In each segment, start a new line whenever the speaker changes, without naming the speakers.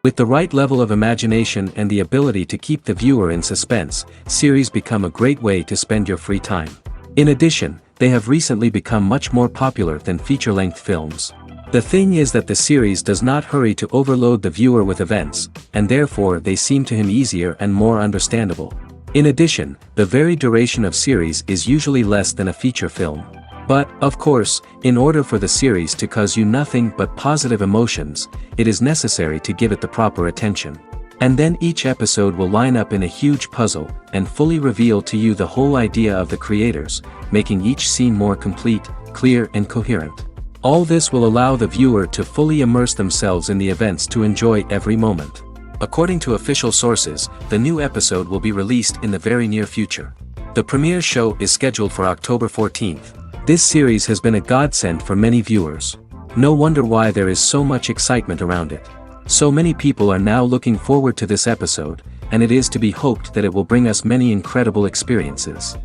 With the right level of imagination and the ability to keep the viewer in suspense, series become a great way to spend your free time. In addition, they have recently become much more popular than feature-length films. The thing is that the series does not hurry to overload the viewer with events, and therefore they seem to him easier and more understandable. In addition, the very duration of series is usually less than a feature film. But, of course, in order for the series to cause you nothing but positive emotions, it is necessary to give it the proper attention. And then each episode will line up in a huge puzzle, and fully reveal to you the whole idea of the creators, making each scene more complete, clear and coherent. All this will allow the viewer to fully immerse themselves in the events to enjoy every moment. According to official sources, the new episode will be released in the very near future. The premiere show is scheduled for October 14th. This series has been a godsend for many viewers. No wonder why there is so much excitement around it. So many people are now looking forward to this episode, and it is to be hoped that it will bring us many incredible experiences.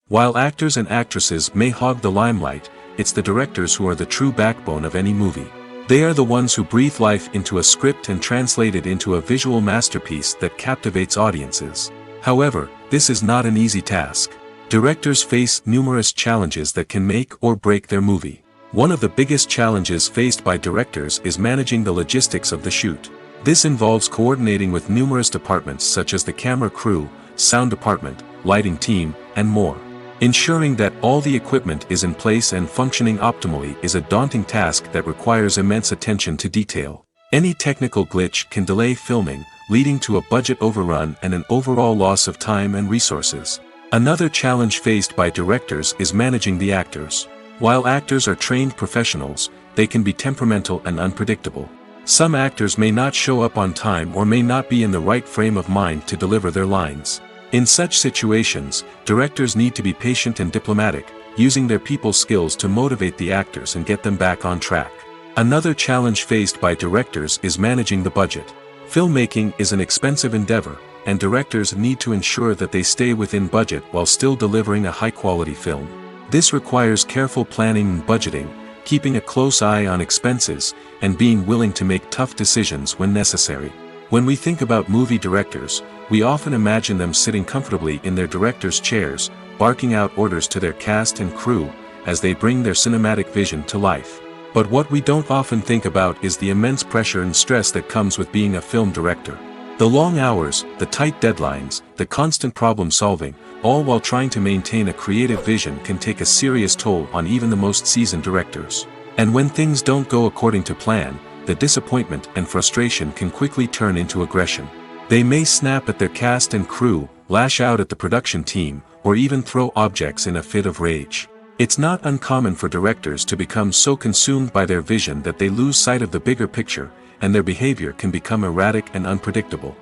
While actors and actresses may hog the limelight, it's the directors who are the true backbone of any movie. They are the ones who breathe life into a script and translate it into a visual masterpiece that captivates audiences. However, this is not an easy task. Directors face numerous challenges that can make or break their movie. One of the biggest challenges faced by directors is managing the logistics of the shoot. This involves coordinating with numerous departments such as the camera crew, sound department, lighting team, and more. Ensuring that all the equipment is in place and functioning optimally is a daunting task that requires immense attention to detail. Any technical glitch can delay filming, leading to a budget overrun and an overall loss of time and resources. Another challenge faced by directors is managing the actors. While actors are trained professionals, they can be temperamental and unpredictable. Some actors may not show up on time or may not be in the right frame of mind to deliver their lines. In such situations, directors need to be patient and diplomatic, using their people skills to motivate the actors and get them back on track. Another challenge faced by directors is managing the budget. Filmmaking is an expensive endeavor, and directors need to ensure that they stay within budget while still delivering a high-quality film. This requires careful planning and budgeting, keeping a close eye on expenses, and being willing to make tough decisions when necessary. When we think about movie directors, we often imagine them sitting comfortably in their director's chairs, barking out orders to their cast and crew, as they bring their cinematic vision to life. But what we don't often think about is the immense pressure and stress that comes with being a film director. The long hours, the tight deadlines, the constant problem solving, all while trying to maintain a creative vision can take a serious toll on even the most seasoned directors. And when things don't go according to plan, the disappointment and frustration can quickly turn into aggression. They may snap at their cast and crew, lash out at the production team, or even throw objects in a fit of rage. It's not uncommon for directors to become so consumed by their vision that they lose sight of the bigger picture, and their behavior can become erratic and unpredictable.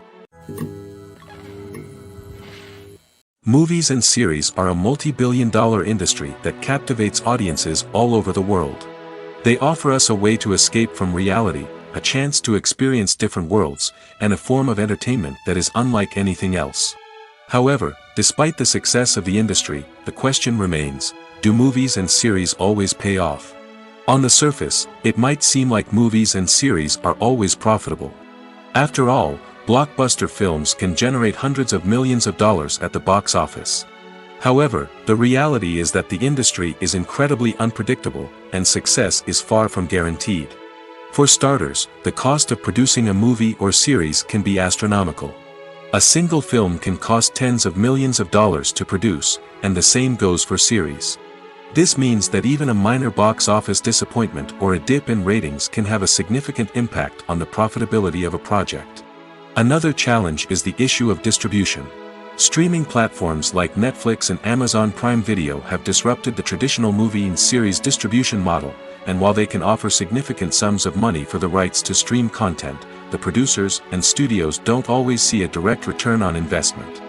Movies and series are a multi-billion-dollar industry that captivates audiences all over the world. They offer us a way to escape from reality, a chance to experience different worlds, and a form of entertainment that is unlike anything else. However, despite the success of the industry, the question remains, do movies and series always pay off? On the surface, it might seem like movies and series are always profitable. After all, blockbuster films can generate hundreds of millions of dollars at the box office. However, the reality is that the industry is incredibly unpredictable, and success is far from guaranteed. For starters, the cost of producing a movie or series can be astronomical. A single film can cost tens of millions of dollars to produce, and the same goes for series. This means that even a minor box office disappointment or a dip in ratings can have a significant impact on the profitability of a project. Another challenge is the issue of distribution. Streaming platforms like Netflix and Amazon Prime Video have disrupted the traditional movie and series distribution model, and while they can offer significant sums of money for the rights to stream content, the producers and studios don't always see a direct return on investment.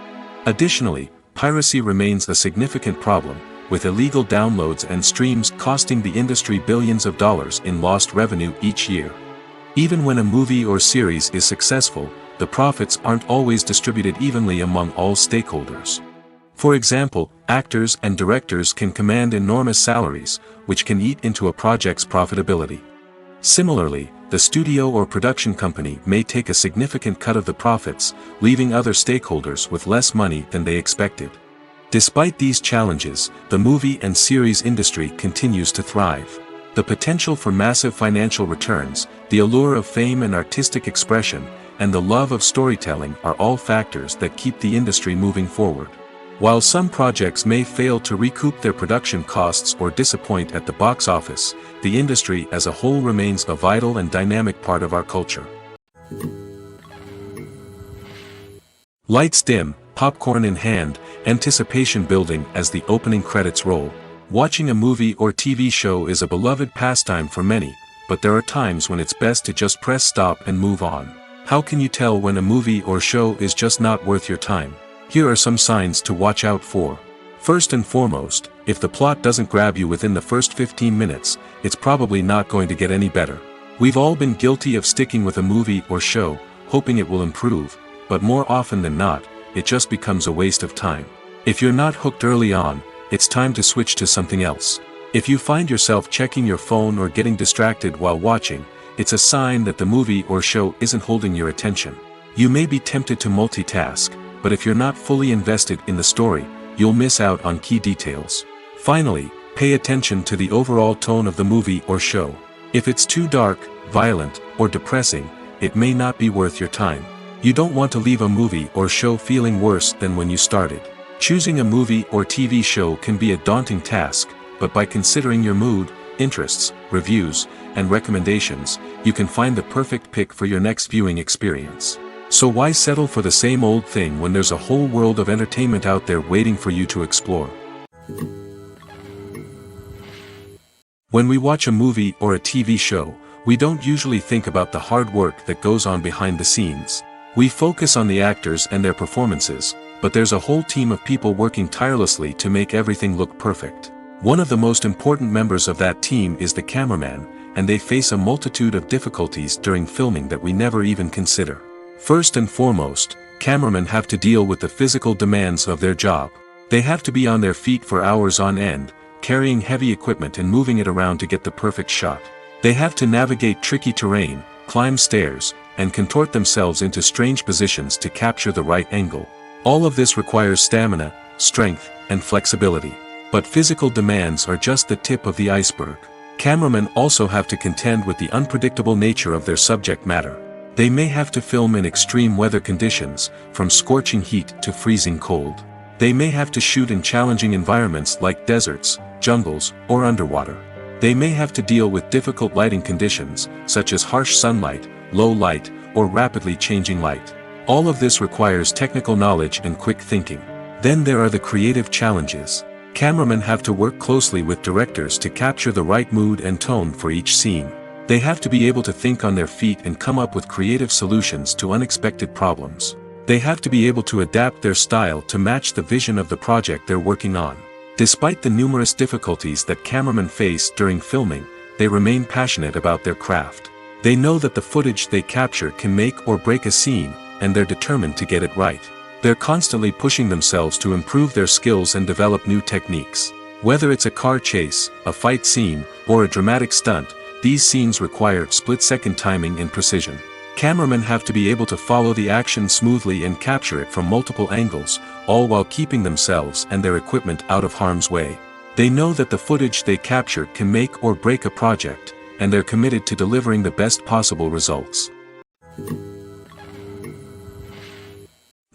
Additionally, piracy remains a significant problem, with illegal downloads and streams costing the industry billions of dollars in lost revenue each year. Even when a movie or series is successful, the profits aren't always distributed evenly among all stakeholders. For example, actors and directors can command enormous salaries, which can eat into a project's profitability. Similarly, the studio or production company may take a significant cut of the profits, leaving other stakeholders with less money than they expected. Despite these challenges, the movie and series industry continues to thrive. The potential for massive financial returns, the allure of fame and artistic expression, and the love of storytelling are all factors that keep the industry moving forward. While some projects may fail to recoup their production costs or disappoint at the box office, the industry as a whole remains a vital and dynamic part of our culture. Lights dim, popcorn in hand, anticipation building as the opening credits roll. Watching a movie or TV show is a beloved pastime for many, but there are times when it's best to just press stop and move on. How can you tell when a movie or show is just not worth your time? Here are some signs to watch out for. First and foremost, if the plot doesn't grab you within the first 15 minutes, it's probably not going to get any better. We've all been guilty of sticking with a movie or show, hoping it will improve, but more often than not, it just becomes a waste of time. If you're not hooked early on, it's time to switch to something else. If you find yourself checking your phone or getting distracted while watching, it's a sign that the movie or show isn't holding your attention. You may be tempted to multitask, but if you're not fully invested in the story, you'll miss out on key details. Finally, pay attention to the overall tone of the movie or show. If it's too dark, violent, or depressing, it may not be worth your time. You don't want to leave a movie or show feeling worse than when you started. Choosing a movie or TV show can be a daunting task, but by considering your mood, interests, reviews, and recommendations, you can find the perfect pick for your next viewing experience. So why settle for the same old thing when there's a whole world of entertainment out there waiting for you to explore? When we watch a movie or a TV show, we don't usually think about the hard work that goes on behind the scenes. We focus on the actors and their performances, but there's a whole team of people working tirelessly to make everything look perfect. One of the most important members of that team is the cameraman, and they face a multitude of difficulties during filming that we never even consider. First and foremost, cameramen have to deal with the physical demands of their job. They have to be on their feet for hours on end, carrying heavy equipment and moving it around to get the perfect shot. They have to navigate tricky terrain, climb stairs, and contort themselves into strange positions to capture the right angle. All of this requires stamina, strength, and flexibility. But physical demands are just the tip of the iceberg. Cameramen also have to contend with the unpredictable nature of their subject matter. They may have to film in extreme weather conditions, from scorching heat to freezing cold. They may have to shoot in challenging environments like deserts, jungles, or underwater. They may have to deal with difficult lighting conditions, such as harsh sunlight, low light, or rapidly changing light. All of this requires technical knowledge and quick thinking. Then there are the creative challenges. Cameramen have to work closely with directors to capture the right mood and tone for each scene. They have to be able to think on their feet and come up with creative solutions to unexpected problems. They have to be able to adapt their style to match the vision of the project they're working on. Despite the numerous difficulties that cameramen face during filming, they remain passionate about their craft. They know that the footage they capture can make or break a scene, and they're determined to get it right. They're constantly pushing themselves to improve their skills and develop new techniques. Whether it's a car chase, a fight scene, or a dramatic stunt, these scenes require split-second timing and precision. Cameramen have to be able to follow the action smoothly and capture it from multiple angles, all while keeping themselves and their equipment out of harm's way. They know that the footage they capture can make or break a project, and they're committed to delivering the best possible results.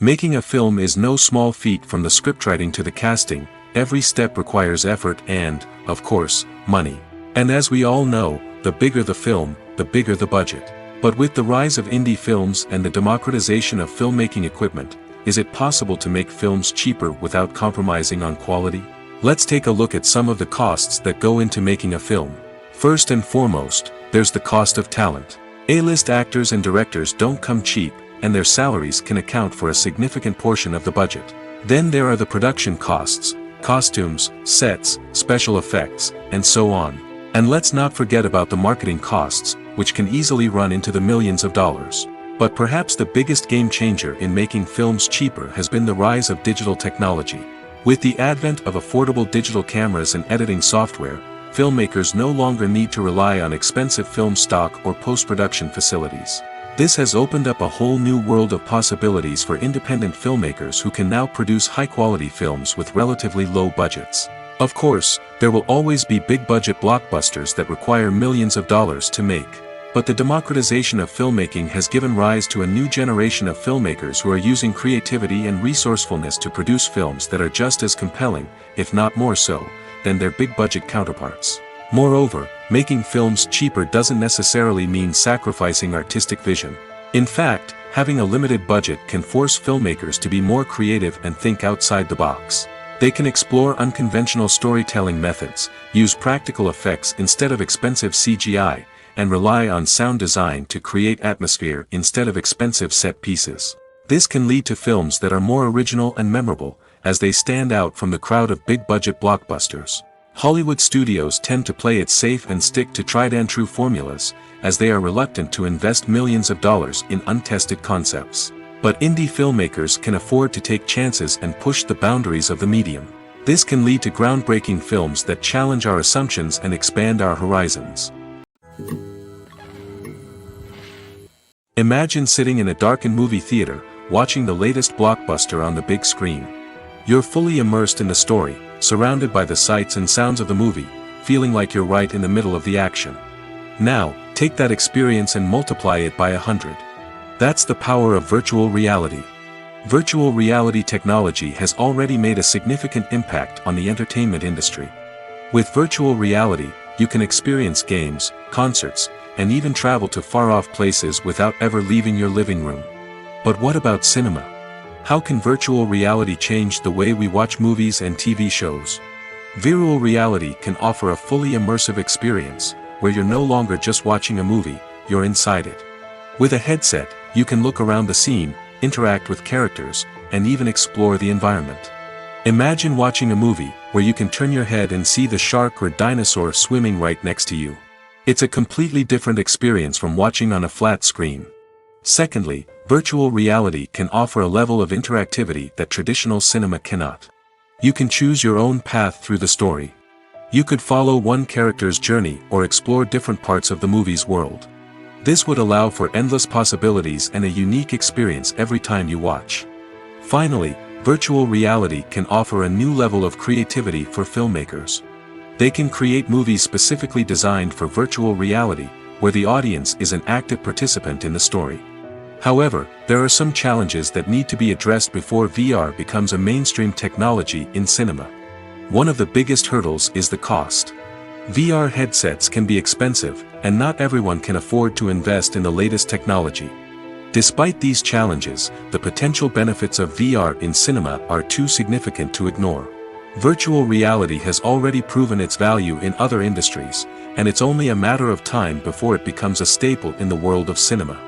Making a film is no small feat. From the scriptwriting to the casting, every step requires effort and, of course, money. And as we all know, the bigger the film, the bigger the budget. But with the rise of indie films and the democratization of filmmaking equipment, is it possible to make films cheaper without compromising on quality? Let's take a look at some of the costs that go into making a film. First and foremost, there's the cost of talent. A-list actors and directors don't come cheap, and their salaries can account for a significant portion of the budget. Then there are the production costs, costumes, sets, special effects, and so on. And let's not forget about the marketing costs, which can easily run into the millions of dollars. But perhaps the biggest game changer in making films cheaper has been the rise of digital technology. With the advent of affordable digital cameras and editing software, filmmakers no longer need to rely on expensive film stock or post-production facilities. This has opened up a whole new world of possibilities for independent filmmakers who can now produce high-quality films with relatively low budgets. Of course, there will always be big-budget blockbusters that require millions of dollars to make. But the democratization of filmmaking has given rise to a new generation of filmmakers who are using creativity and resourcefulness to produce films that are just as compelling, if not more so, than their big-budget counterparts. Moreover, making films cheaper doesn't necessarily mean sacrificing artistic vision. In fact, having a limited budget can force filmmakers to be more creative and think outside the box. They can explore unconventional storytelling methods, use practical effects instead of expensive CGI, and rely on sound design to create atmosphere instead of expensive set pieces. This can lead to films that are more original and memorable, as they stand out from the crowd of big-budget blockbusters. Hollywood studios tend to play it safe and stick to tried-and-true formulas, as they are reluctant to invest millions of dollars in untested concepts. But indie filmmakers can afford to take chances and push the boundaries of the medium. This can lead to groundbreaking films that challenge our assumptions and expand our horizons. Imagine sitting in a darkened movie theater, watching the latest blockbuster on the big screen. You're fully immersed in the story, surrounded by the sights and sounds of the movie, feeling like you're right in the middle of the action. Now, take that experience and multiply it by 100. That's the power of virtual reality. Virtual reality technology has already made a significant impact on the entertainment industry. With virtual reality, you can experience games, concerts, and even travel to far-off places without ever leaving your living room. But what about cinema? How can virtual reality change the way we watch movies and TV shows? Virtual reality can offer a fully immersive experience, where you're no longer just watching a movie, you're inside it. With a headset, you can look around the scene, interact with characters, and even explore the environment. Imagine watching a movie, where you can turn your head and see the shark or dinosaur swimming right next to you. It's a completely different experience from watching on a flat screen. Secondly, virtual reality can offer a level of interactivity that traditional cinema cannot. You can choose your own path through the story. You could follow one character's journey or explore different parts of the movie's world. This would allow for endless possibilities and a unique experience every time you watch. Finally, virtual reality can offer a new level of creativity for filmmakers. They can create movies specifically designed for virtual reality, where the audience is an active participant in the story. However, there are some challenges that need to be addressed before VR becomes a mainstream technology in cinema. One of the biggest hurdles is the cost. VR headsets can be expensive, and not everyone can afford to invest in the latest technology. Despite these challenges, the potential benefits of VR in cinema are too significant to ignore. Virtual reality has already proven its value in other industries, and it's only a matter of time before it becomes a staple in the world of cinema.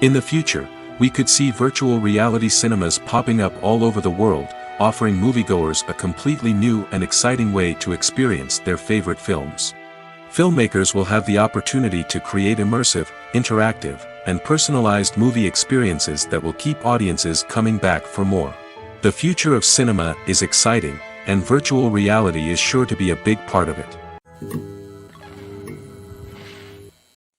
In the future, we could see virtual reality cinemas popping up all over the world, offering moviegoers a completely new and exciting way to experience their favorite films. Filmmakers will have the opportunity to create immersive, interactive, and personalized movie experiences that will keep audiences coming back for more. The future of cinema is exciting, and virtual reality is sure to be a big part of it.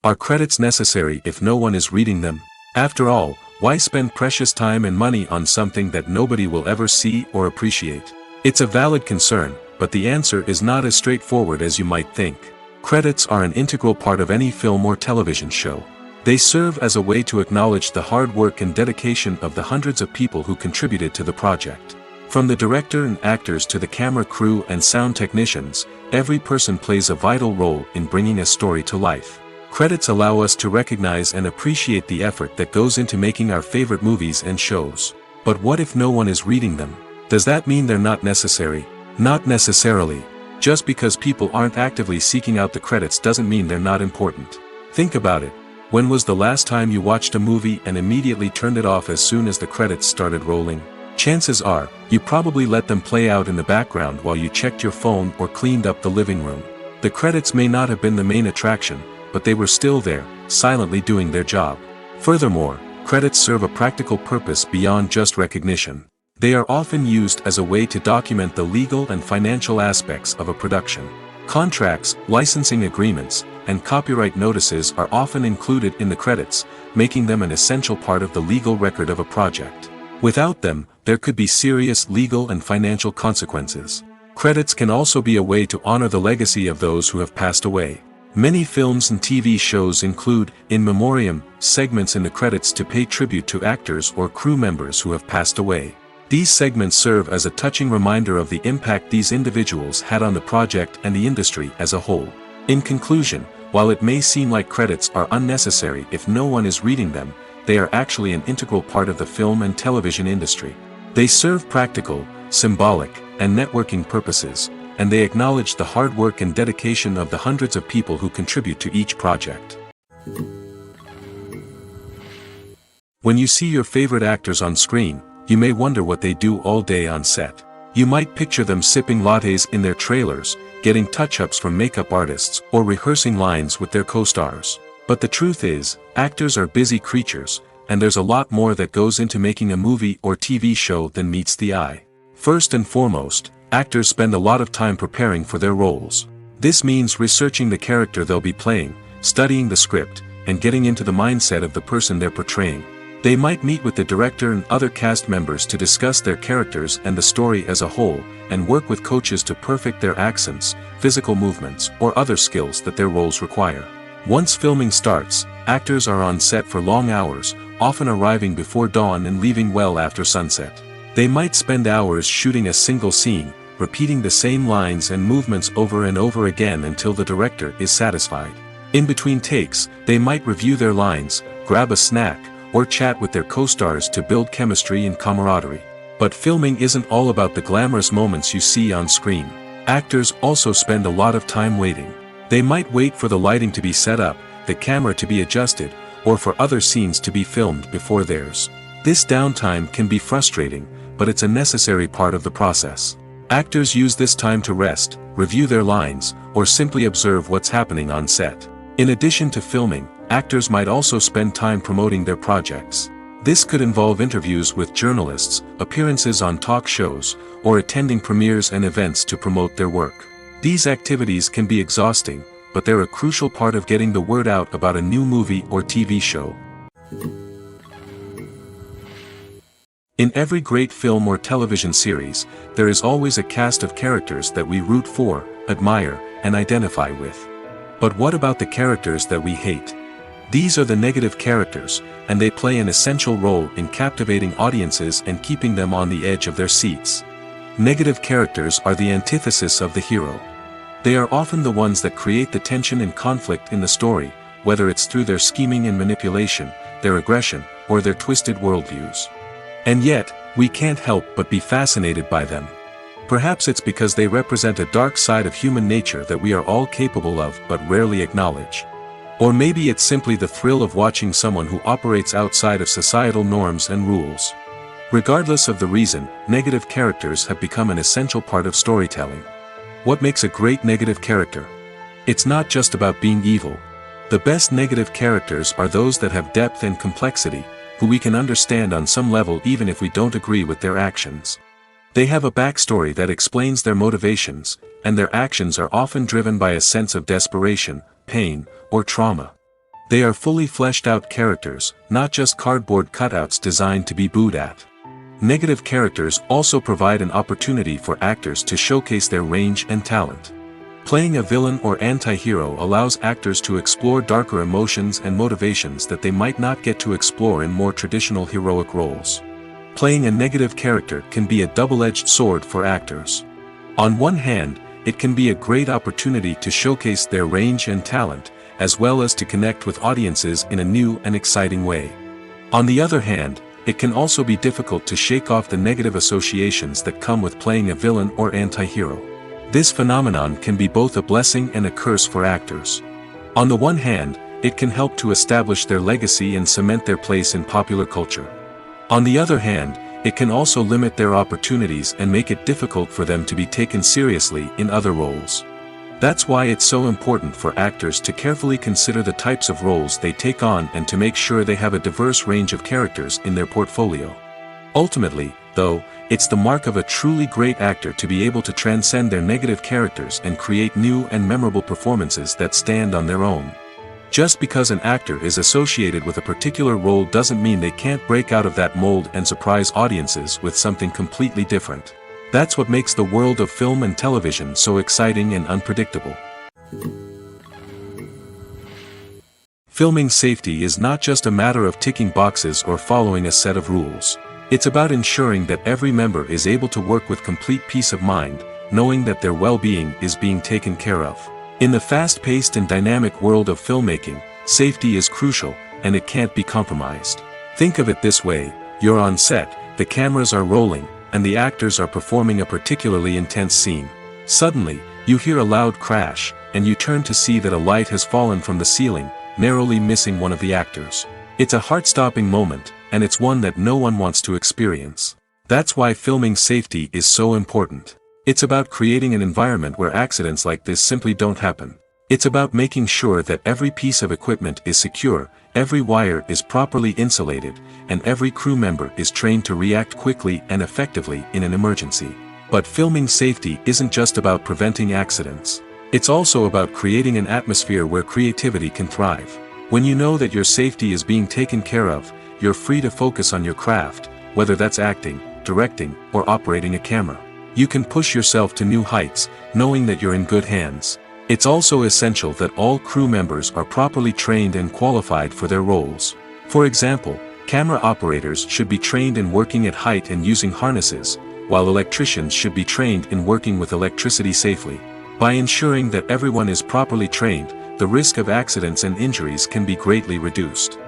Are credits necessary if no one is reading them? After all, why spend precious time and money on something that nobody will ever see or appreciate? It's a valid concern, but the answer is not as straightforward as you might think. Credits are an integral part of any film or television show. They serve as a way to acknowledge the hard work and dedication of the hundreds of people who contributed to the project. From the director and actors to the camera crew and sound technicians, every person plays a vital role in bringing a story to life. Credits allow us to recognize and appreciate the effort that goes into making our favorite movies and shows. But what if no one is reading them? Does that mean they're not necessary? Not necessarily. Just because people aren't actively seeking out the credits doesn't mean they're not important. Think about it. When was the last time you watched a movie and immediately turned it off as soon as the credits started rolling? Chances are, you probably let them play out in the background while you checked your phone or cleaned up the living room. The credits may not have been the main attraction, but they were still there, silently doing their job. Furthermore, credits serve a practical purpose beyond just recognition. They are often used as a way to document the legal and financial aspects of a production. Contracts, licensing agreements, and copyright notices are often included in the credits, making them an essential part of the legal record of a project. Without them, there could be serious legal and financial consequences. Credits can also be a way to honor the legacy of those who have passed away. Many films and TV shows include, in memoriam, segments in the credits to pay tribute to actors or crew members who have passed away. These segments serve as a touching reminder of the impact these individuals had on the project and the industry as a whole. In conclusion, while it may seem like credits are unnecessary if no one is reading them, they are actually an integral part of the film and television industry. They serve practical, symbolic, and networking purposes, and they acknowledge the hard work and dedication of the hundreds of people who contribute to each project. When you see your favorite actors on screen, you may wonder what they do all day on set. You might picture them sipping lattes in their trailers, getting touch-ups from makeup artists, or rehearsing lines with their co-stars. But the truth is, actors are busy creatures, and there's a lot more that goes into making a movie or TV show than meets the eye. First and foremost, actors spend a lot of time preparing for their roles. This means researching the character they'll be playing, studying the script, and getting into the mindset of the person they're portraying. They might meet with the director and other cast members to discuss their characters and the story as a whole, and work with coaches to perfect their accents, physical movements, or other skills that their roles require. Once filming starts, actors are on set for long hours, often arriving before dawn and leaving well after sunset. They might spend hours shooting a single scene, repeating the same lines and movements over and over again until the director is satisfied. In between takes, they might review their lines, grab a snack, or chat with their co-stars to build chemistry and camaraderie. But filming isn't all about the glamorous moments you see on screen. Actors also spend a lot of time waiting. They might wait for the lighting to be set up, the camera to be adjusted, or for other scenes to be filmed before theirs. This downtime can be frustrating, but it's a necessary part of the process. Actors use this time to rest, review their lines, or simply observe what's happening on set. In addition to filming, actors might also spend time promoting their projects. This could involve interviews with journalists, appearances on talk shows, or attending premieres and events to promote their work. These activities can be exhausting, but they're a crucial part of getting the word out about a new movie or TV show. In every great film or television series, there is always a cast of characters that we root for, admire, and identify with. But what about the characters that we hate? These are the negative characters, and they play an essential role in captivating audiences and keeping them on the edge of their seats. Negative characters are the antithesis of the hero. They are often the ones that create the tension and conflict in the story, whether it's through their scheming and manipulation, their aggression, or their twisted worldviews. And yet, we can't help but be fascinated by them. Perhaps it's because they represent a dark side of human nature that we are all capable of but rarely acknowledge. Or maybe it's simply the thrill of watching someone who operates outside of societal norms and rules. Regardless of the reason, negative characters have become an essential part of storytelling. What makes a great negative character? It's not just about being evil. The best negative characters are those that have depth and complexity, who we can understand on some level even if we don't agree with their actions. They have a backstory that explains their motivations, and their actions are often driven by a sense of desperation, pain, or trauma. They are fully fleshed out characters, not just cardboard cutouts designed to be booed at. Negative characters also provide an opportunity for actors to showcase their range and talent. Playing a villain or anti-hero allows actors to explore darker emotions and motivations that they might not get to explore in more traditional heroic roles. Playing a negative character can be a double-edged sword for actors. On one hand, it can be a great opportunity to showcase their range and talent, as well as to connect with audiences in a new and exciting way. On the other hand, it can also be difficult to shake off the negative associations that come with playing a villain or anti-hero. This phenomenon can be both a blessing and a curse for actors. On the one hand, it can help to establish their legacy and cement their place in popular culture. On the other hand, it can also limit their opportunities and make it difficult for them to be taken seriously in other roles. That's why it's so important for actors to carefully consider the types of roles they take on and to make sure they have a diverse range of characters in their portfolio. Ultimately, though, it's the mark of a truly great actor to be able to transcend their negative characters and create new and memorable performances that stand on their own. Just because an actor is associated with a particular role doesn't mean they can't break out of that mold and surprise audiences with something completely different. That's what makes the world of film and television so exciting and unpredictable. Filming safety is not just a matter of ticking boxes or following a set of rules. It's about ensuring that every member is able to work with complete peace of mind, knowing that their well-being is being taken care of. In the fast-paced and dynamic world of filmmaking, safety is crucial, and it can't be compromised. Think of it this way: you're on set, the cameras are rolling, and the actors are performing a particularly intense scene. Suddenly, you hear a loud crash, and you turn to see that a light has fallen from the ceiling, narrowly missing one of the actors. It's a heart-stopping moment, and it's one that no one wants to experience. That's why filming safety is so important. It's about creating an environment where accidents like this simply don't happen. It's about making sure that every piece of equipment is secure, every wire is properly insulated, and every crew member is trained to react quickly and effectively in an emergency. But filming safety isn't just about preventing accidents. It's also about creating an atmosphere where creativity can thrive. When you know that your safety is being taken care of, you're free to focus on your craft, whether that's acting, directing, or operating a camera. You can push yourself to new heights, knowing that you're in good hands. It's also essential that all crew members are properly trained and qualified for their roles. For example, camera operators should be trained in working at height and using harnesses, while electricians should be trained in working with electricity safely. By ensuring that everyone is properly trained, the risk of accidents and injuries can be greatly reduced.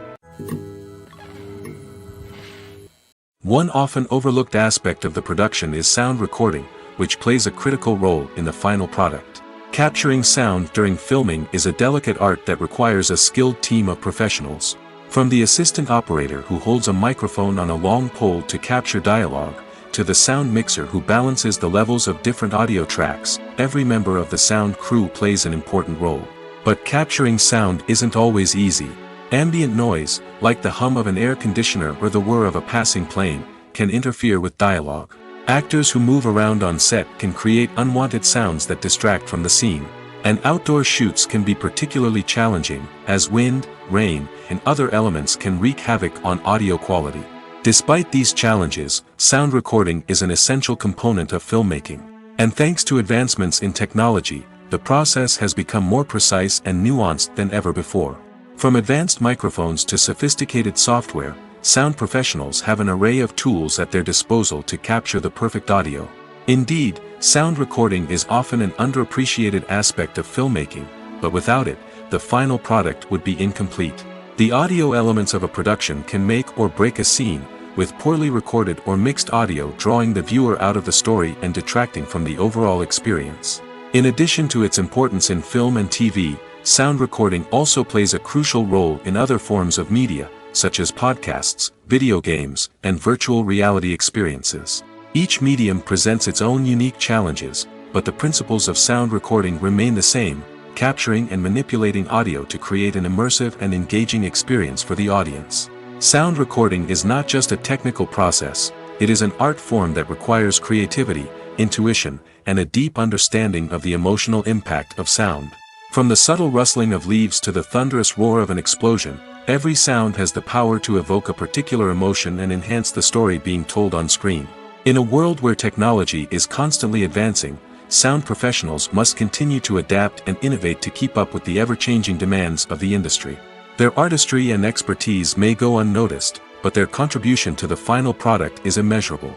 One often overlooked aspect of the production is sound recording, which plays a critical role in the final product. Capturing sound during filming is a delicate art that requires a skilled team of professionals. From the assistant operator who holds a microphone on a long pole to capture dialogue, to the sound mixer who balances the levels of different audio tracks, every member of the sound crew plays an important role. But capturing sound isn't always easy. Ambient noise, like the hum of an air conditioner or the whir of a passing plane, can interfere with dialogue. Actors who move around on set can create unwanted sounds that distract from the scene. And outdoor shoots can be particularly challenging, as wind, rain, and other elements can wreak havoc on audio quality. Despite these challenges, sound recording is an essential component of filmmaking. And thanks to advancements in technology, the process has become more precise and nuanced than ever before. From advanced microphones to sophisticated software, sound professionals have an array of tools at their disposal to capture the perfect audio. Indeed, sound recording is often an underappreciated aspect of filmmaking, but without it, the final product would be incomplete. The audio elements of a production can make or break a scene, with poorly recorded or mixed audio drawing the viewer out of the story and detracting from the overall experience. In addition to its importance in film and TV, sound recording also plays a crucial role in other forms of media, such as podcasts, video games, and virtual reality experiences. Each medium presents its own unique challenges, but the principles of sound recording remain the same: capturing and manipulating audio to create an immersive and engaging experience for the audience. Sound recording is not just a technical process, it is an art form that requires creativity, intuition, and a deep understanding of the emotional impact of sound. From the subtle rustling of leaves to the thunderous roar of an explosion, every sound has the power to evoke a particular emotion and enhance the story being told on screen. In a world where technology is constantly advancing, sound professionals must continue to adapt and innovate to keep up with the ever-changing demands of the industry. Their artistry and expertise may go unnoticed, but their contribution to the final product is immeasurable.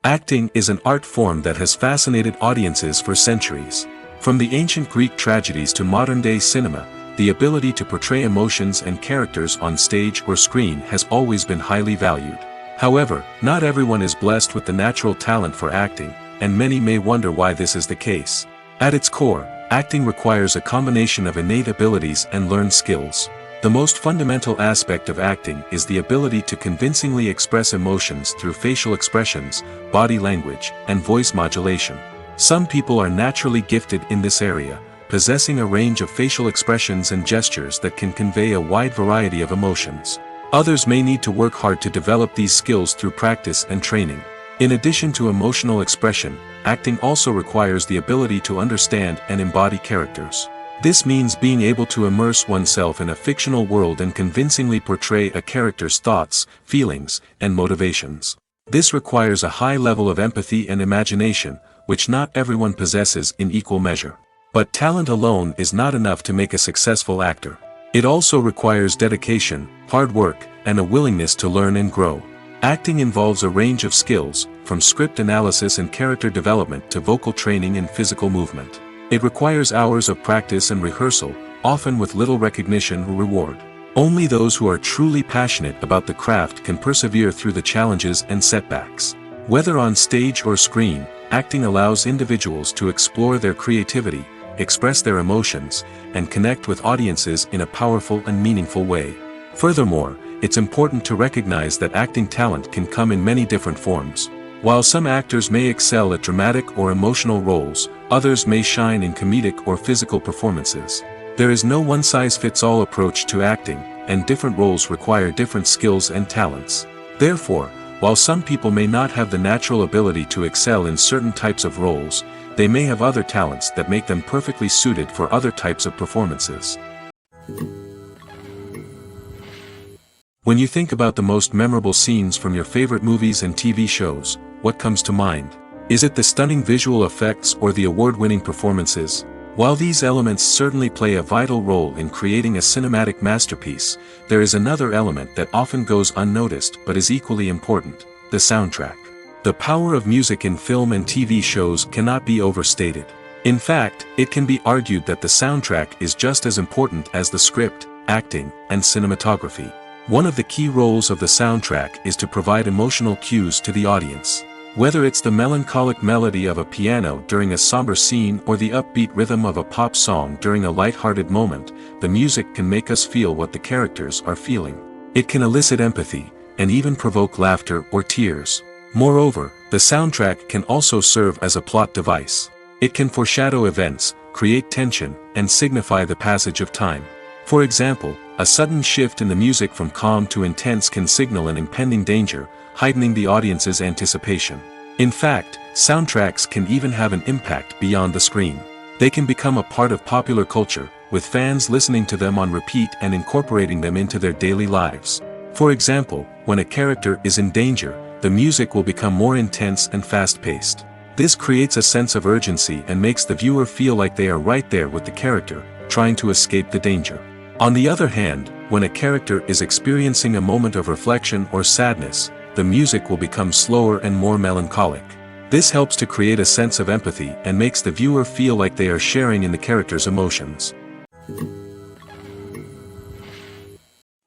Acting is an art form that has fascinated audiences for centuries. From the ancient Greek tragedies to modern-day cinema, the ability to portray emotions and characters on stage or screen has always been highly valued. However, not everyone is blessed with the natural talent for acting, and many may wonder why this is the case. At its core, acting requires a combination of innate abilities and learned skills. The most fundamental aspect of acting is the ability to convincingly express emotions through facial expressions, body language, and voice modulation. Some people are naturally gifted in this area, possessing a range of facial expressions and gestures that can convey a wide variety of emotions. Others may need to work hard to develop these skills through practice and training. In addition to emotional expression, acting also requires the ability to understand and embody characters. This means being able to immerse oneself in a fictional world and convincingly portray a character's thoughts, feelings, and motivations. This requires a high level of empathy and imagination, which not everyone possesses in equal measure. But talent alone is not enough to make a successful actor. It also requires dedication, hard work, and a willingness to learn and grow. Acting involves a range of skills, from script analysis and character development to vocal training and physical movement. It requires hours of practice and rehearsal, often with little recognition or reward. Only those who are truly passionate about the craft can persevere through the challenges and setbacks. Whether on stage or screen, acting allows individuals to explore their creativity, express their emotions, and connect with audiences in a powerful and meaningful way. Furthermore, it's important to recognize that acting talent can come in many different forms. While some actors may excel at dramatic or emotional roles, others may shine in comedic or physical performances. There is no one-size-fits-all approach to acting, and different roles require different skills and talents. Therefore, while some people may not have the natural ability to excel in certain types of roles, they may have other talents that make them perfectly suited for other types of performances. When you think about the most memorable scenes from your favorite movies and TV shows, what comes to mind? Is it the stunning visual effects or the award-winning performances? While these elements certainly play a vital role in creating a cinematic masterpiece, there is another element that often goes unnoticed but is equally important: the soundtrack. The power of music in film and TV shows cannot be overstated. In fact, it can be argued that the soundtrack is just as important as the script, acting, and cinematography. One of the key roles of the soundtrack is to provide emotional cues to the audience. Whether it's the melancholic melody of a piano during a somber scene or the upbeat rhythm of a pop song during a light-hearted moment, the music can make us feel what the characters are feeling. It can elicit empathy, and even provoke laughter or tears. Moreover, the soundtrack can also serve as a plot device. It can foreshadow events, create tension, and signify the passage of time. For example, a sudden shift in the music from calm to intense can signal an impending danger, heightening the audience's anticipation. In fact, soundtracks can even have an impact beyond the screen. They can become a part of popular culture, with fans listening to them on repeat and incorporating them into their daily lives. For example, when a character is in danger, the music will become more intense and fast-paced. This creates a sense of urgency and makes the viewer feel like they are right there with the character, trying to escape the danger. On the other hand, when a character is experiencing a moment of reflection or sadness, the music will become slower and more melancholic. This helps to create a sense of empathy and makes the viewer feel like they are sharing in the character's emotions.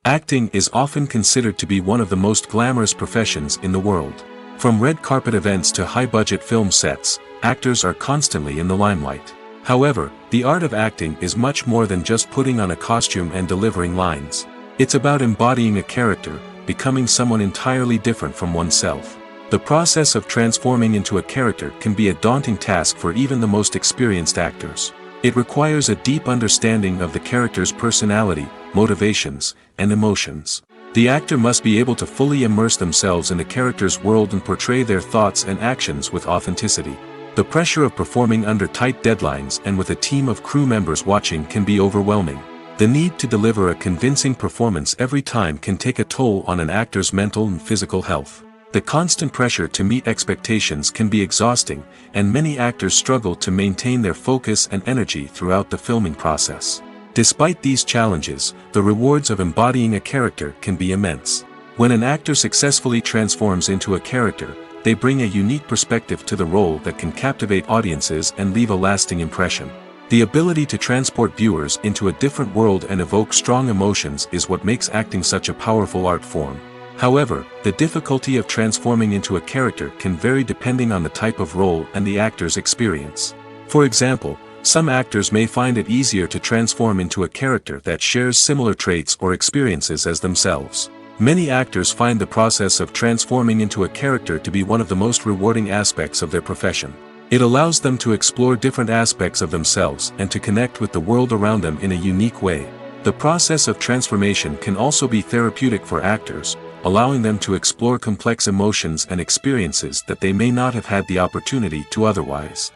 Acting is often considered to be one of the most glamorous professions in the world. From red carpet events to high-budget film sets, actors are constantly in the limelight. However, the art of acting is much more than just putting on a costume and delivering lines. It's about embodying a character, becoming someone entirely different from oneself. The process of transforming into a character can be a daunting task for even the most experienced actors. It requires a deep understanding of the character's personality, motivations, and emotions. The actor must be able to fully immerse themselves in the character's world and portray their thoughts and actions with authenticity. The pressure of performing under tight deadlines and with a team of crew members watching can be overwhelming. The need to deliver a convincing performance every time can take a toll on an actor's mental and physical health. The constant pressure to meet expectations can be exhausting, and many actors struggle to maintain their focus and energy throughout the filming process. Despite these challenges, the rewards of embodying a character can be immense. When an actor successfully transforms into a character, they bring a unique perspective to the role that can captivate audiences and leave a lasting impression. The ability to transport viewers into a different world and evoke strong emotions is what makes acting such a powerful art form. However, the difficulty of transforming into a character can vary depending on the type of role and the actor's experience. For example, some actors may find it easier to transform into a character that shares similar traits or experiences as themselves. Many actors find the process of transforming into a character to be one of the most rewarding aspects of their profession. It allows them to explore different aspects of themselves and to connect with the world around them in a unique way. The process of transformation can also be therapeutic for actors, allowing them to explore complex emotions and experiences that they may not have had the opportunity to otherwise.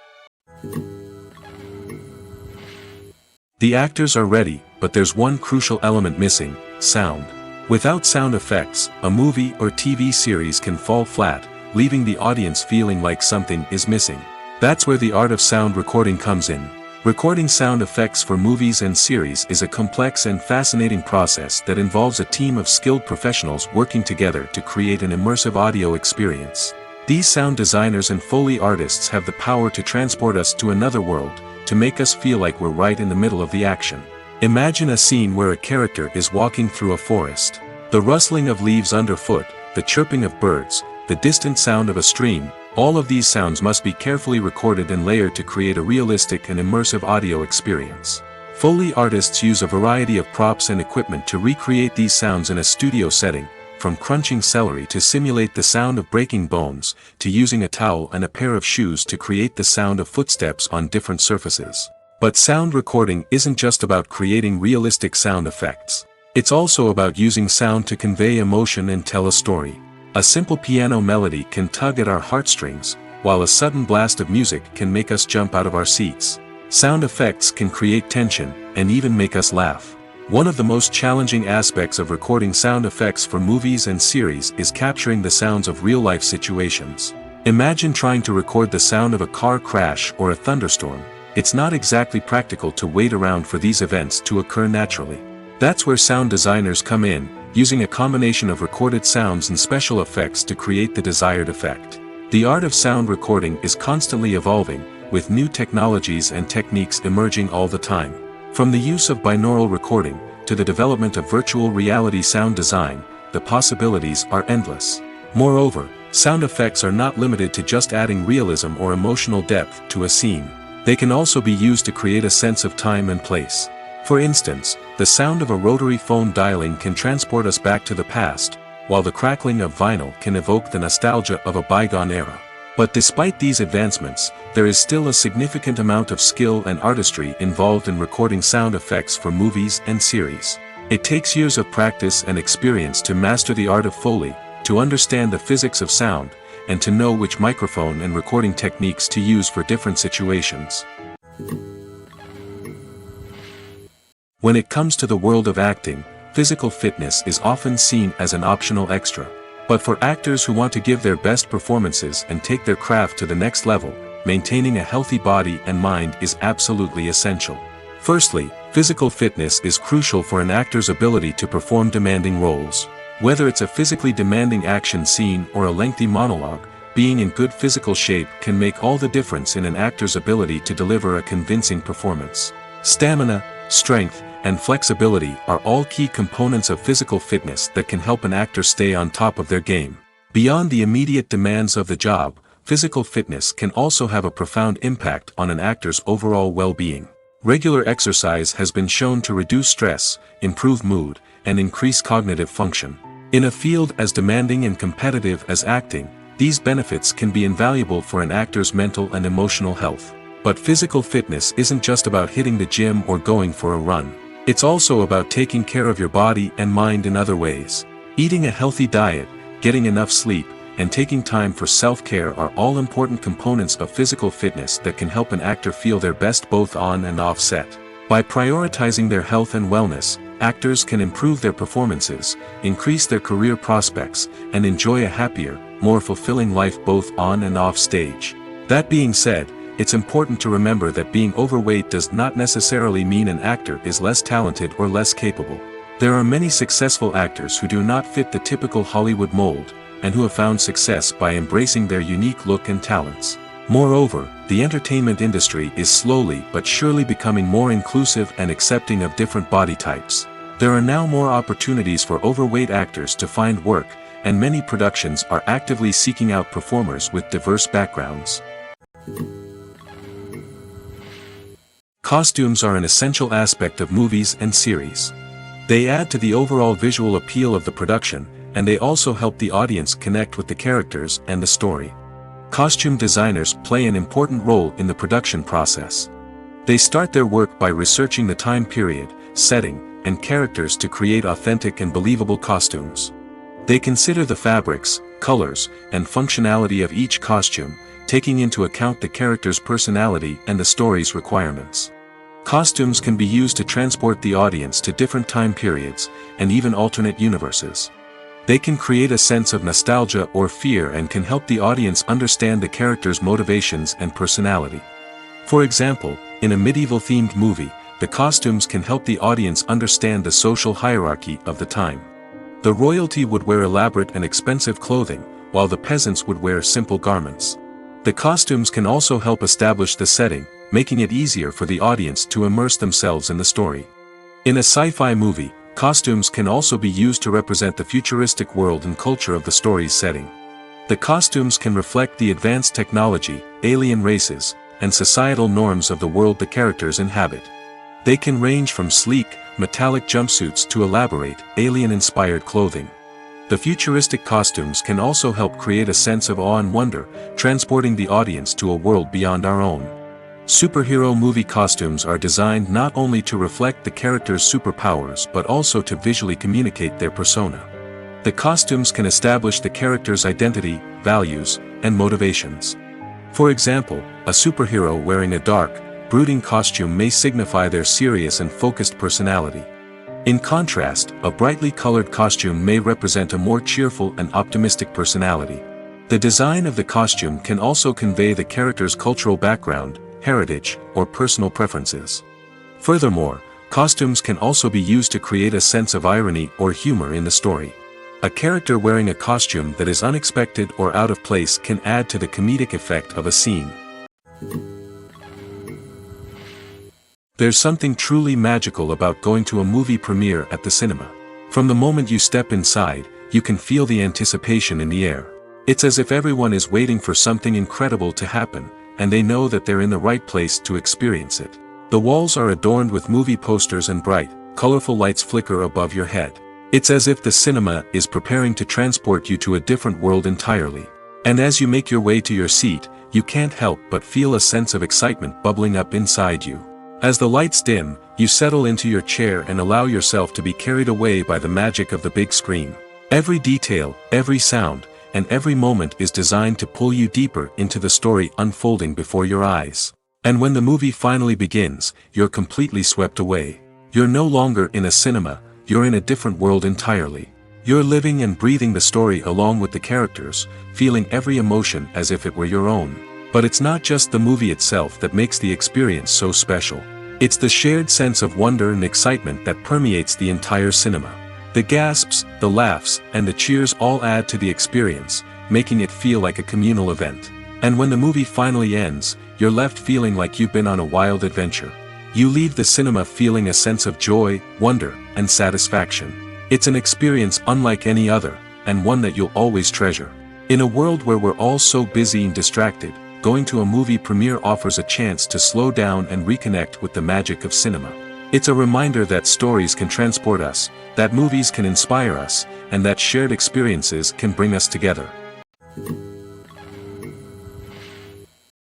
The actors are ready, but there's one crucial element missing: sound. Without sound effects, a movie or TV series can fall flat, leaving the audience feeling like something is missing. That's where the art of sound recording comes in. Recording sound effects for movies and series is a complex and fascinating process that involves a team of skilled professionals working together to create an immersive audio experience. These sound designers and Foley artists have the power to transport us to another world, to make us feel like we're right in the middle of the action. Imagine a scene where a character is walking through a forest. The rustling of leaves underfoot, the chirping of birds, the distant sound of a stream, all of these sounds must be carefully recorded and layered to create a realistic and immersive audio experience. Foley artists use a variety of props and equipment to recreate these sounds in a studio setting, from crunching celery to simulate the sound of breaking bones, to using a towel and a pair of shoes to create the sound of footsteps on different surfaces. But sound recording isn't just about creating realistic sound effects. It's also about using sound to convey emotion and tell a story. A simple piano melody can tug at our heartstrings, while a sudden blast of music can make us jump out of our seats. Sound effects can create tension, and even make us laugh. One of the most challenging aspects of recording sound effects for movies and series is capturing the sounds of real-life situations. Imagine trying to record the sound of a car crash or a thunderstorm. It's not exactly practical to wait around for these events to occur naturally. That's where sound designers come in, using a combination of recorded sounds and special effects to create the desired effect. The art of sound recording is constantly evolving, with new technologies and techniques emerging all the time. From the use of binaural recording, to the development of virtual reality sound design, the possibilities are endless. Moreover, sound effects are not limited to just adding realism or emotional depth to a scene. They can also be used to create a sense of time and place. For instance, the sound of a rotary phone dialing can transport us back to the past, while the crackling of vinyl can evoke the nostalgia of a bygone era. But despite these advancements, there is still a significant amount of skill and artistry involved in recording sound effects for movies and series. It takes years of practice and experience to master the art of Foley, to understand the physics of sound, and to know which microphone and recording techniques to use for different situations. When it comes to the world of acting, physical fitness is often seen as an optional extra. But for actors who want to give their best performances and take their craft to the next level, maintaining a healthy body and mind is absolutely essential. Firstly, physical fitness is crucial for an actor's ability to perform demanding roles. Whether it's a physically demanding action scene or a lengthy monologue, being in good physical shape can make all the difference in an actor's ability to deliver a convincing performance. Stamina, strength, and flexibility are all key components of physical fitness that can help an actor stay on top of their game. Beyond the immediate demands of the job, physical fitness can also have a profound impact on an actor's overall well-being. Regular exercise has been shown to reduce stress, improve mood, and increase cognitive function. In a field as demanding and competitive as acting, these benefits can be invaluable for an actor's mental and emotional health. But physical fitness isn't just about hitting the gym or going for a run. It's also about taking care of your body and mind in other ways. Eating a healthy diet, getting enough sleep, and taking time for self-care are all important components of physical fitness that can help an actor feel their best both on and off set. By prioritizing their health and wellness, actors can improve their performances, increase their career prospects, and enjoy a happier, more fulfilling life both on and off stage. That being said, it's important to remember that being overweight does not necessarily mean an actor is less talented or less capable. There are many successful actors who do not fit the typical Hollywood mold, and who have found success by embracing their unique look and talents. Moreover, the entertainment industry is slowly but surely becoming more inclusive and accepting of different body types. There are now more opportunities for overweight actors to find work, and many productions are actively seeking out performers with diverse backgrounds. Costumes are an essential aspect of movies and series. They add to the overall visual appeal of the production, and they also help the audience connect with the characters and the story. Costume designers play an important role in the production process. They start their work by researching the time period, setting, and characters to create authentic and believable costumes. They consider the fabrics, colors, and functionality of each costume, taking into account the character's personality and the story's requirements. Costumes can be used to transport the audience to different time periods, and even alternate universes. They can create a sense of nostalgia or fear and can help the audience understand the character's motivations and personality. For example, in a medieval-themed movie, the costumes can help the audience understand the social hierarchy of the time. The royalty would wear elaborate and expensive clothing, while the peasants would wear simple garments. The costumes can also help establish the setting, making it easier for the audience to immerse themselves in the story. In a sci-fi movie, costumes can also be used to represent the futuristic world and culture of the story's setting. The costumes can reflect the advanced technology, alien races, and societal norms of the world the characters inhabit. They can range from sleek, metallic jumpsuits to elaborate, alien-inspired clothing. The futuristic costumes can also help create a sense of awe and wonder, transporting the audience to a world beyond our own. Superhero movie costumes are designed not only to reflect the character's superpowers but also to visually communicate their persona. The costumes can establish the character's identity, values, and motivations. For example, a superhero wearing a dark, brooding costume may signify their serious and focused personality. In contrast, a brightly colored costume may represent a more cheerful and optimistic personality. The design of the costume can also convey the character's cultural background, heritage, or personal preferences. Furthermore, costumes can also be used to create a sense of irony or humor in the story. A character wearing a costume that is unexpected or out of place can add to the comedic effect of a scene. There's something truly magical about going to a movie premiere at the cinema. From the moment you step inside, you can feel the anticipation in the air. It's as if everyone is waiting for something incredible to happen, and they know that they're in the right place to experience it. The walls are adorned with movie posters and bright, colorful lights flicker above your head. It's as if the cinema is preparing to transport you to a different world entirely. And as you make your way to your seat, you can't help but feel a sense of excitement bubbling up inside you. As the lights dim, you settle into your chair and allow yourself to be carried away by the magic of the big screen. Every detail, every sound, and every moment is designed to pull you deeper into the story unfolding before your eyes. And when the movie finally begins, you're completely swept away. You're no longer in a cinema, you're in a different world entirely. You're living and breathing the story along with the characters, feeling every emotion as if it were your own. But it's not just the movie itself that makes the experience so special. It's the shared sense of wonder and excitement that permeates the entire cinema. The gasps, the laughs, and the cheers all add to the experience, making it feel like a communal event. And when the movie finally ends, you're left feeling like you've been on a wild adventure. You leave the cinema feeling a sense of joy, wonder, and satisfaction. It's an experience unlike any other, and one that you'll always treasure. In a world where we're all so busy and distracted, going to a movie premiere offers a chance to slow down and reconnect with the magic of cinema. It's a reminder that stories can transport us, that movies can inspire us, and that shared experiences can bring us together.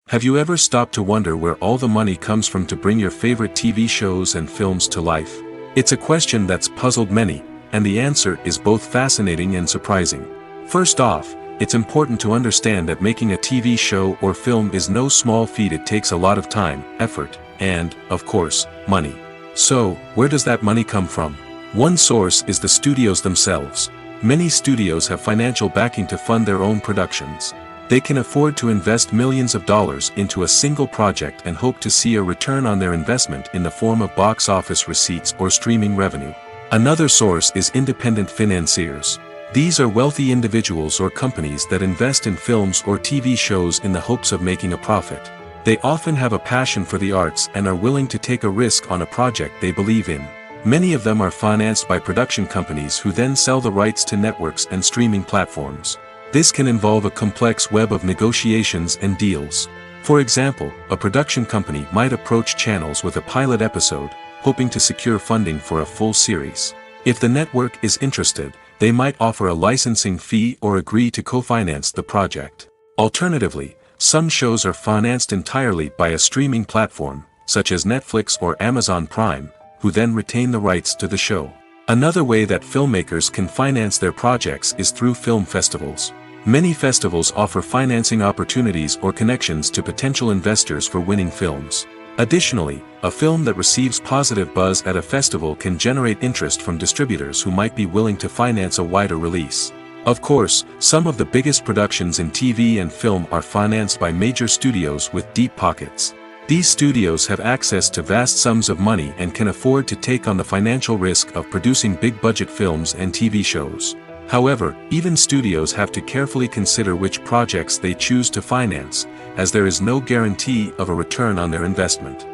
Have you ever stopped to wonder where all the money comes from to bring your favorite TV shows and films to life? It's a question that's puzzled many, and the answer is both fascinating and surprising. First off, it's important to understand that making a TV show or film is no small feat. It takes a lot of time, effort, and, of course, money. So, where does that money come from? One source is the studios themselves. Many studios have financial backing to fund their own productions. They can afford to invest millions of dollars into a single project and hope to see a return on their investment in the form of box office receipts or streaming revenue. Another source is independent financiers. These are wealthy individuals or companies that invest in films or TV shows in the hopes of making a profit. They often have a passion for the arts and are willing to take a risk on a project they believe in. Many of them are financed by production companies who then sell the rights to networks and streaming platforms. This can involve a complex web of negotiations and deals. For example, a production company might approach channels with a pilot episode, hoping to secure funding for a full series. If the network is interested, they might offer a licensing fee or agree to co-finance the project. Alternatively, some shows are financed entirely by a streaming platform, such as Netflix or Amazon Prime, who then retain the rights to the show. Another way that filmmakers can finance their projects is through film festivals. Many festivals offer financing opportunities or connections to potential investors for winning films. Additionally, a film that receives positive buzz at a festival can generate interest from distributors who might be willing to finance a wider release. Of course, some of the biggest productions in TV and film are financed by major studios with deep pockets. These studios have access to vast sums of money and can afford to take on the financial risk of producing big-budget films and TV shows. However, even studios have to carefully consider which projects they choose to finance, as there is no guarantee of a return on their investment.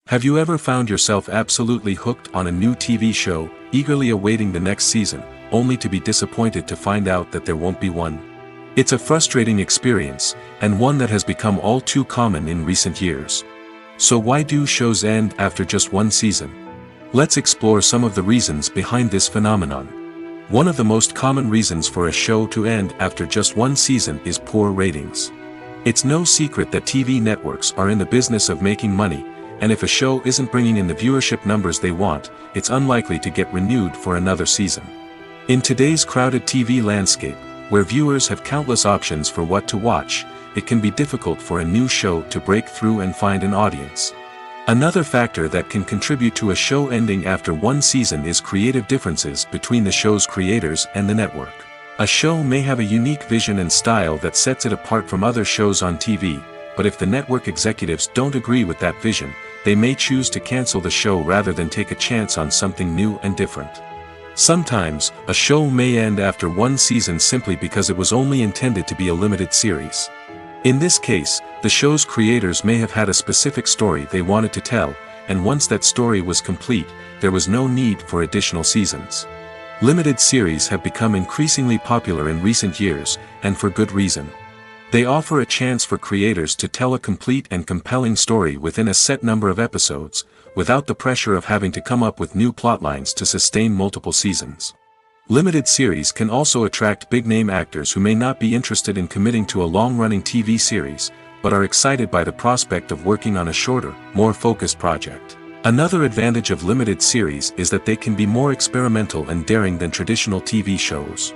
Have you ever found yourself absolutely hooked on a new TV show, eagerly awaiting the next season, only to be disappointed to find out that there won't be one? It's a frustrating experience, and one that has become all too common in recent years. So why do shows end after just one season? Let's explore some of the reasons behind this phenomenon. One of the most common reasons for a show to end after just one season is poor ratings. It's no secret that TV networks are in the business of making money, and if a show isn't bringing in the viewership numbers they want, it's unlikely to get renewed for another season. In today's crowded TV landscape, where viewers have countless options for what to watch, it can be difficult for a new show to break through and find an audience. Another factor that can contribute to a show ending after one season is creative differences between the show's creators and the network. A show may have a unique vision and style that sets it apart from other shows on TV, but if the network executives don't agree with that vision, they may choose to cancel the show rather than take a chance on something new and different. Sometimes, a show may end after one season simply because it was only intended to be a limited series. In this case, the show's creators may have had a specific story they wanted to tell, and once that story was complete, there was no need for additional seasons. Limited series have become increasingly popular in recent years, and for good reason. They offer a chance for creators to tell a complete and compelling story within a set number of episodes, without the pressure of having to come up with new plotlines to sustain multiple seasons. Limited series can also attract big-name actors who may not be interested in committing to a long-running TV series, but are excited by the prospect of working on a shorter, more focused project. Another advantage of limited series is that they can be more experimental and daring than traditional TV shows.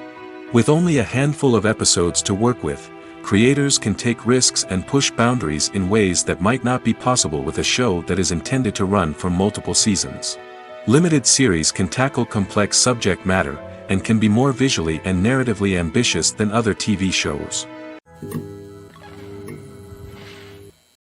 With only a handful of episodes to work with, creators can take risks and push boundaries in ways that might not be possible with a show that is intended to run for multiple seasons. Limited series can tackle complex subject matter, and can be more visually and narratively ambitious than other TV shows.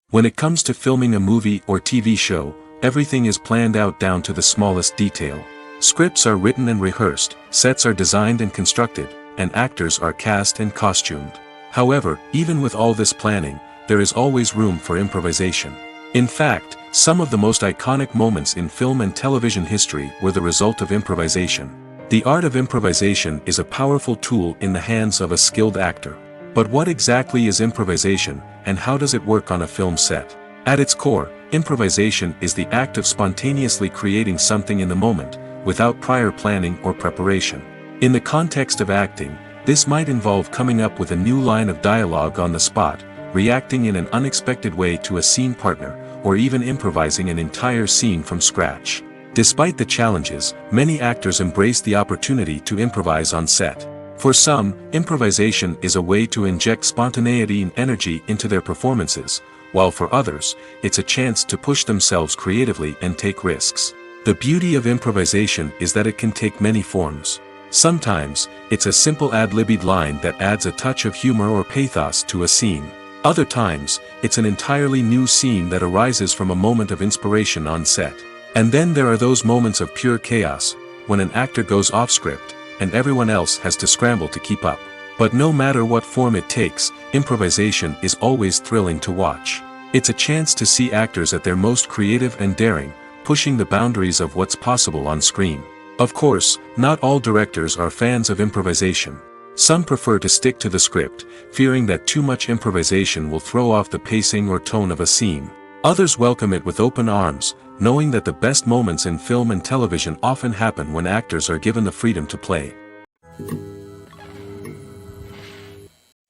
When it comes to filming a movie or TV show, everything is planned out down to the smallest detail. Scripts are written and rehearsed, sets are designed and constructed, and actors are cast and costumed. However, even with all this planning, there is always room for improvisation. In fact, some of the most iconic moments in film and television history were the result of improvisation. The art of improvisation is a powerful tool in the hands of a skilled actor. But what exactly is improvisation, and how does it work on a film set? At its core, improvisation is the act of spontaneously creating something in the moment, without prior planning or preparation. In the context of acting, this might involve coming up with a new line of dialogue on the spot, reacting in an unexpected way to a scene partner, or even improvising an entire scene from scratch. Despite the challenges, many actors embrace the opportunity to improvise on set. For some, improvisation is a way to inject spontaneity and energy into their performances, while for others, it's a chance to push themselves creatively and take risks. The beauty of improvisation is that it can take many forms. Sometimes, it's a simple ad-libbed line that adds a touch of humor or pathos to a scene. Other times, it's an entirely new scene that arises from a moment of inspiration on set. And then there are those moments of pure chaos, when an actor goes off script, and everyone else has to scramble to keep up. But no matter what form it takes, improvisation is always thrilling to watch. It's a chance to see actors at their most creative and daring, pushing the boundaries of what's possible on screen. Of course, not all directors are fans of improvisation. Some prefer to stick to the script, fearing that too much improvisation will throw off the pacing or tone of a scene. Others welcome it with open arms, knowing that the best moments in film and television often happen when actors are given the freedom to play.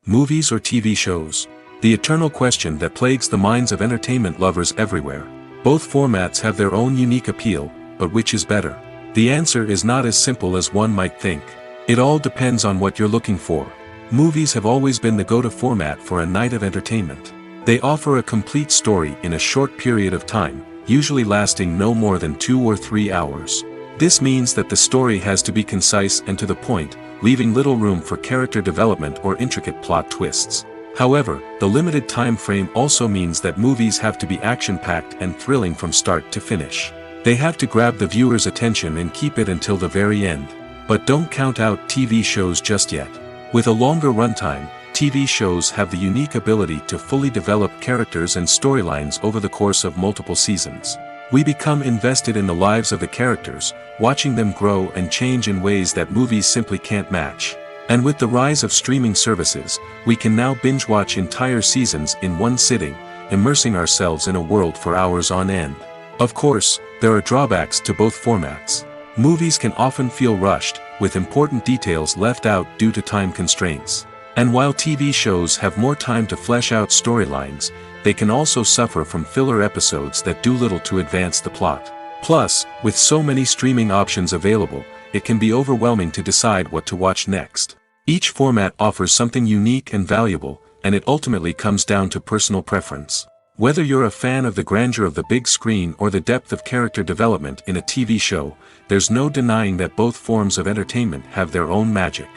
Movies or TV shows. the eternal question that plagues the minds of entertainment lovers everywhere. Both formats have their own unique appeal, but which is better? The answer is not as simple as one might think. It all depends on what you're looking for. Movies have always been the go-to format for a night of entertainment. They offer a complete story in a short period of time, usually lasting no more than 2 or 3 hours. This means that the story has to be concise and to the point, leaving little room for character development or intricate plot twists. However, the limited time frame also means that movies have to be action-packed and thrilling from start to finish. They have to grab the viewer's attention and keep it until the very end. But don't count out TV shows just yet. With a longer runtime, TV shows have the unique ability to fully develop characters and storylines over the course of multiple seasons. We become invested in the lives of the characters, watching them grow and change in ways that movies simply can't match. And with the rise of streaming services, we can now binge-watch entire seasons in one sitting, immersing ourselves in a world for hours on end. Of course, there are drawbacks to both formats. Movies can often feel rushed, with important details left out due to time constraints. And while TV shows have more time to flesh out storylines, they can also suffer from filler episodes that do little to advance the plot. Plus, with so many streaming options available, it can be overwhelming to decide what to watch next. Each format offers something unique and valuable, and it ultimately comes down to personal preference. Whether you're a fan of the grandeur of the big screen or the depth of character development in a TV show, there's no denying that both forms of entertainment have their own magic.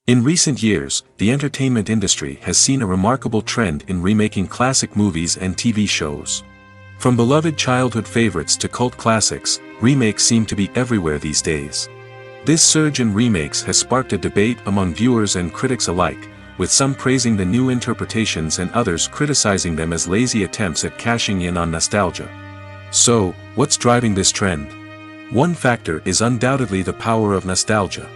In recent years, the entertainment industry has seen a remarkable trend in remaking classic movies and TV shows. From beloved childhood favorites to cult classics, remakes seem to be everywhere these days. This surge in remakes has sparked a debate among viewers and critics alike, with some praising the new interpretations and others criticizing them as lazy attempts at cashing in on nostalgia. So, what's driving this trend? One factor is undoubtedly the power of nostalgia.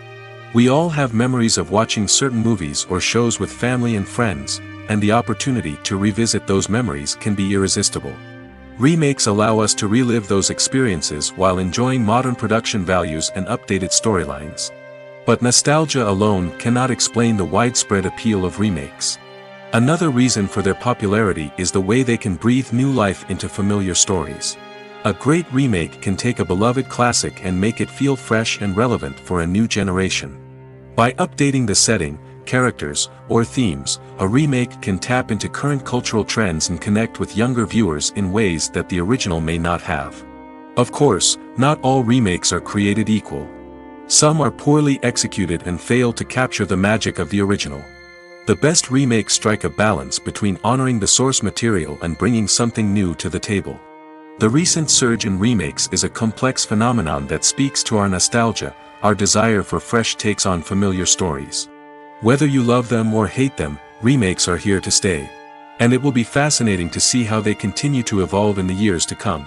We all have memories of watching certain movies or shows with family and friends, and the opportunity to revisit those memories can be irresistible. Remakes allow us to relive those experiences while enjoying modern production values and updated storylines. But nostalgia alone cannot explain the widespread appeal of remakes. Another reason for their popularity is the way they can breathe new life into familiar stories. A great remake can take a beloved classic and make it feel fresh and relevant for a new generation. By updating the setting, characters, or themes, a remake can tap into current cultural trends and connect with younger viewers in ways that the original may not have. Of course, not all remakes are created equal. Some are poorly executed and fail to capture the magic of the original. The best remakes strike a balance between honoring the source material and bringing something new to the table. The recent surge in remakes is a complex phenomenon that speaks to our nostalgia, our desire for fresh takes on familiar stories. Whether you love them or hate them, remakes are here to stay. And it will be fascinating to see how they continue to evolve in the years to come.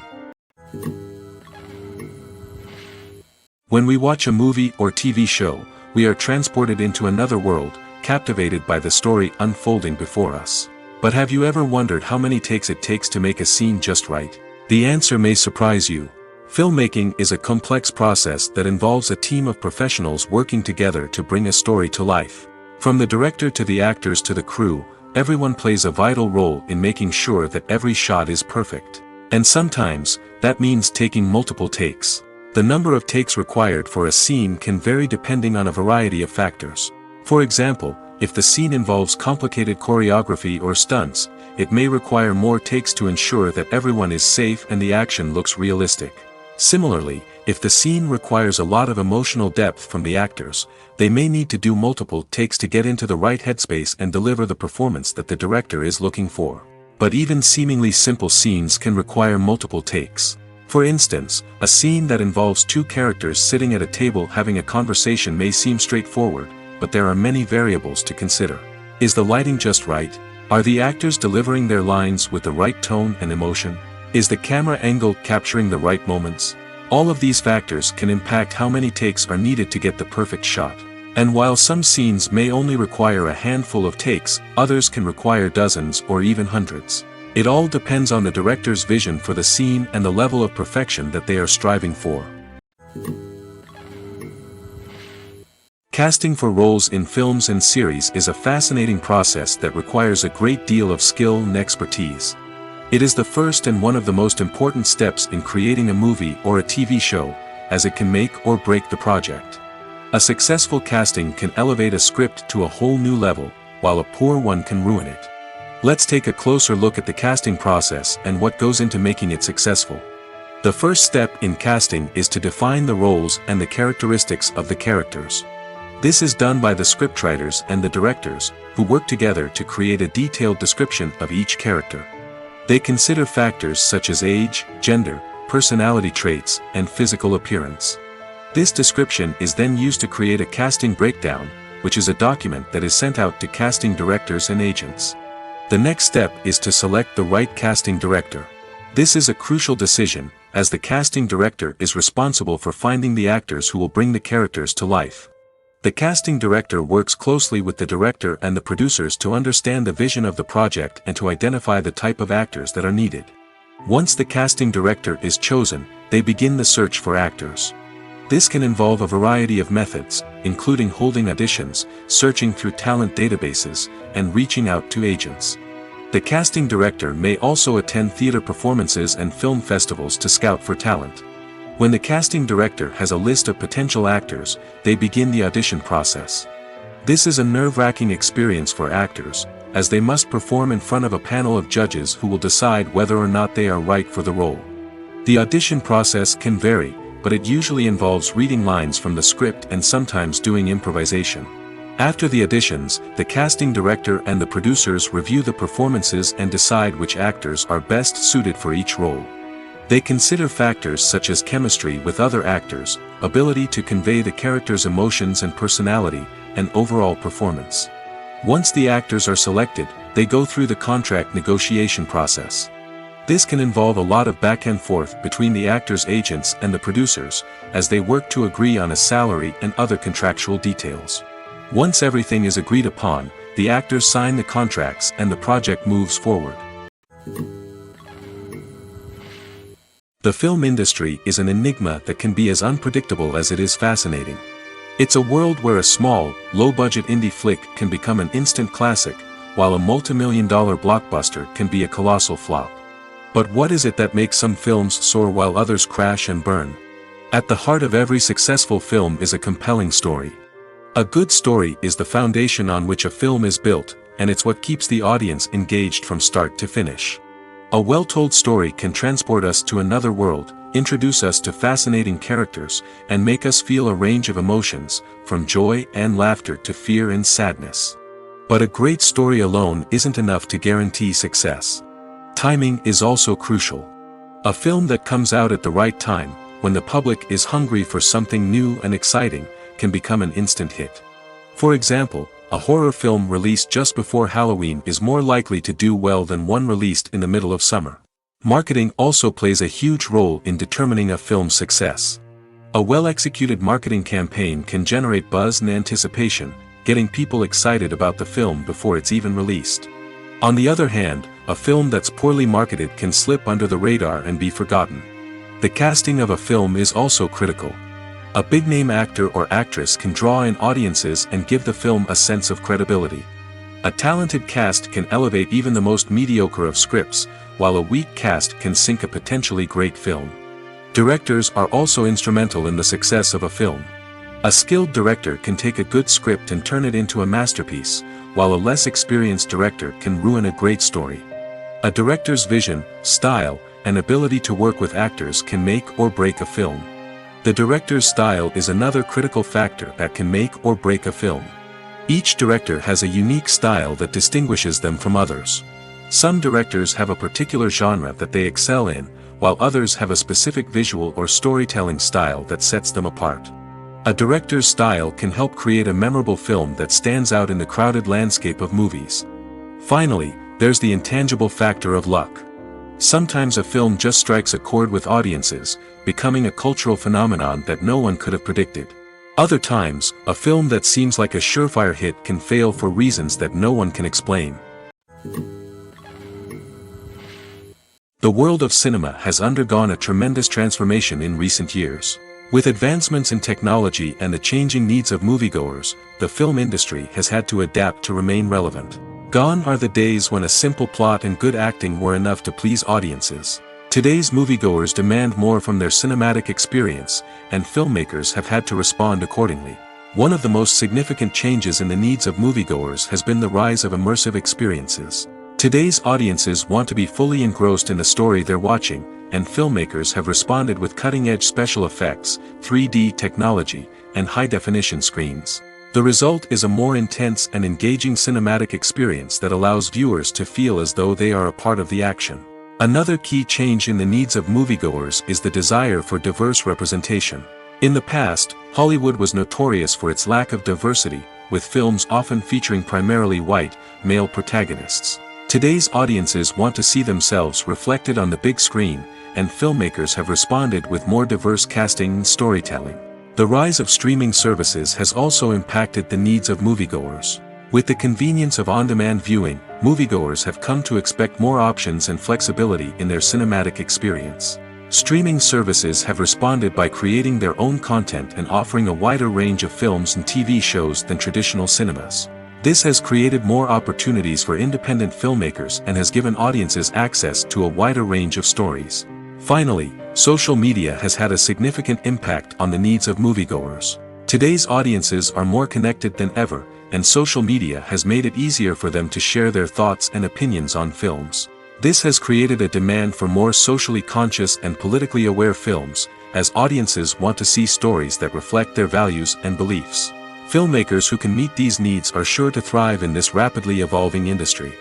When we watch a movie or TV show, we are transported into another world, captivated by the story unfolding before us. But have you ever wondered how many takes it takes to make a scene just right? The answer may surprise you. Filmmaking is a complex process that involves a team of professionals working together to bring a story to life. From the director to the actors to the crew, everyone plays a vital role in making sure that every shot is perfect. And sometimes, that means taking multiple takes. The number of takes required for a scene can vary depending on a variety of factors. For example, if the scene involves complicated choreography or stunts, it may require more takes to ensure that everyone is safe and the action looks realistic. Similarly, if the scene requires a lot of emotional depth from the actors, they may need to do multiple takes to get into the right headspace and deliver the performance that the director is looking for. But even seemingly simple scenes can require multiple takes. For instance, a scene that involves two characters sitting at a table having a conversation may seem straightforward, but there are many variables to consider. Is the lighting just right? Are the actors delivering their lines with the right tone and emotion? Is the camera angle capturing the right moments? All of these factors can impact how many takes are needed to get the perfect shot. And while some scenes may only require a handful of takes, others can require dozens or even hundreds. It all depends on the director's vision for the scene and the level of perfection that they are striving for. Casting for roles in films and series is a fascinating process that requires a great deal of skill and expertise. It is the first and one of the most important steps in creating a movie or a TV show, as it can make or break the project. A successful casting can elevate a script to a whole new level, while a poor one can ruin it. Let's take a closer look at the casting process and what goes into making it successful. The first step in casting is to define the roles and the characteristics of the characters. This is done by the scriptwriters and the directors, who work together to create a detailed description of each character. They consider factors such as age, gender, personality traits, and physical appearance. This description is then used to create a casting breakdown, which is a document that is sent out to casting directors and agents. The next step is to select the right casting director. This is a crucial decision, as the casting director is responsible for finding the actors who will bring the characters to life. The casting director works closely with the director and the producers to understand the vision of the project and to identify the type of actors that are needed. Once the casting director is chosen, they begin the search for actors. This can involve a variety of methods, including holding auditions, searching through talent databases, and reaching out to agents. The casting director may also attend theater performances and film festivals to scout for talent. When the casting director has a list of potential actors, they begin the audition process. This is a nerve-wracking experience for actors, as they must perform in front of a panel of judges who will decide whether or not they are right for the role. The audition process can vary, but it usually involves reading lines from the script and sometimes doing improvisation. After the auditions, the casting director and the producers review the performances and decide which actors are best suited for each role. They consider factors such as chemistry with other actors, ability to convey the character's emotions and personality, and overall performance. Once the actors are selected, they go through the contract negotiation process. This can involve a lot of back and forth between the actors' agents and the producers, as they work to agree on a salary and other contractual details. Once everything is agreed upon, the actors sign the contracts and the project moves forward. The film industry is an enigma that can be as unpredictable as it is fascinating. It's a world where a small, low-budget indie flick can become an instant classic, while a multi-million-dollar blockbuster can be a colossal flop. But what is it that makes some films soar while others crash and burn? At the heart of every successful film is a compelling story. A good story is the foundation on which a film is built, and it's what keeps the audience engaged from start to finish. A well-told story can transport us to another world, introduce us to fascinating characters, and make us feel a range of emotions, from joy and laughter to fear and sadness. But a great story alone isn't enough to guarantee success. Timing is also crucial. A film that comes out at the right time, when the public is hungry for something new and exciting, can become an instant hit. For example, a horror film released just before Halloween is more likely to do well than one released in the middle of summer. Marketing also plays a huge role in determining a film's success. A well-executed marketing campaign can generate buzz and anticipation, getting people excited about the film before it's even released. On the other hand, a film that's poorly marketed can slip under the radar and be forgotten. The casting of a film is also critical. A big-name actor or actress can draw in audiences and give the film a sense of credibility. A talented cast can elevate even the most mediocre of scripts, while a weak cast can sink a potentially great film. Directors are also instrumental in the success of a film. A skilled director can take a good script and turn it into a masterpiece, while a less experienced director can ruin a great story. A director's vision, style, and ability to work with actors can make or break a film. The director's style is another critical factor that can make or break a film. Each director has a unique style that distinguishes them from others. Some directors have a particular genre that they excel in, while others have a specific visual or storytelling style that sets them apart. A director's style can help create a memorable film that stands out in the crowded landscape of movies. Finally, there's the intangible factor of luck. Sometimes a film just strikes a chord with audiences, becoming a cultural phenomenon that no one could have predicted. Other times, a film that seems like a surefire hit can fail for reasons that no one can explain. The world of cinema has undergone a tremendous transformation in recent years. With advancements in technology and the changing needs of moviegoers, the film industry has had to adapt to remain relevant. Gone are the days when a simple plot and good acting were enough to please audiences. Today's moviegoers demand more from their cinematic experience, and filmmakers have had to respond accordingly. One of the most significant changes in the needs of moviegoers has been the rise of immersive experiences. Today's audiences want to be fully engrossed in the story they're watching, and filmmakers have responded with cutting-edge special effects, 3D technology, and high-definition screens. The result is a more intense and engaging cinematic experience that allows viewers to feel as though they are a part of the action. Another key change in the needs of moviegoers is the desire for diverse representation. In the past, Hollywood was notorious for its lack of diversity, with films often featuring primarily white, male protagonists. Today's audiences want to see themselves reflected on the big screen, and filmmakers have responded with more diverse casting and storytelling. The rise of streaming services has also impacted the needs of moviegoers. With the convenience of on-demand viewing, moviegoers have come to expect more options and flexibility in their cinematic experience. Streaming services have responded by creating their own content and offering a wider range of films and TV shows than traditional cinemas. This has created more opportunities for independent filmmakers and has given audiences access to a wider range of stories. Finally, social media has had a significant impact on the needs of moviegoers. Today's audiences are more connected than ever, and social media has made it easier for them to share their thoughts and opinions on films. This has created a demand for more socially conscious and politically aware films, as audiences want to see stories that reflect their values and beliefs. Filmmakers who can meet these needs are sure to thrive in this rapidly evolving industry.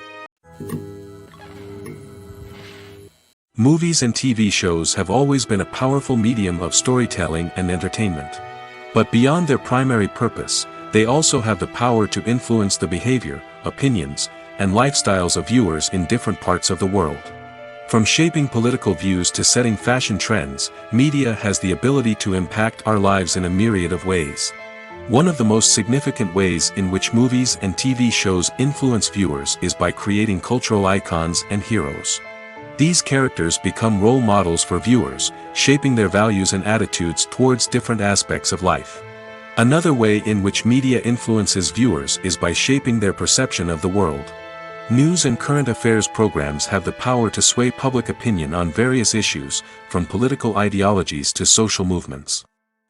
Movies and TV shows have always been a powerful medium of storytelling and entertainment. But beyond their primary purpose, they also have the power to influence the behavior, opinions, and lifestyles of viewers in different parts of the world. From shaping political views to setting fashion trends, media has the ability to impact our lives in a myriad of ways. One of the most significant ways in which movies and TV shows influence viewers is by creating cultural icons and heroes. These characters become role models for viewers, shaping their values and attitudes towards different aspects of life. Another way in which media influences viewers is by shaping their perception of the world. News and current affairs programs have the power to sway public opinion on various issues, from political ideologies to social movements.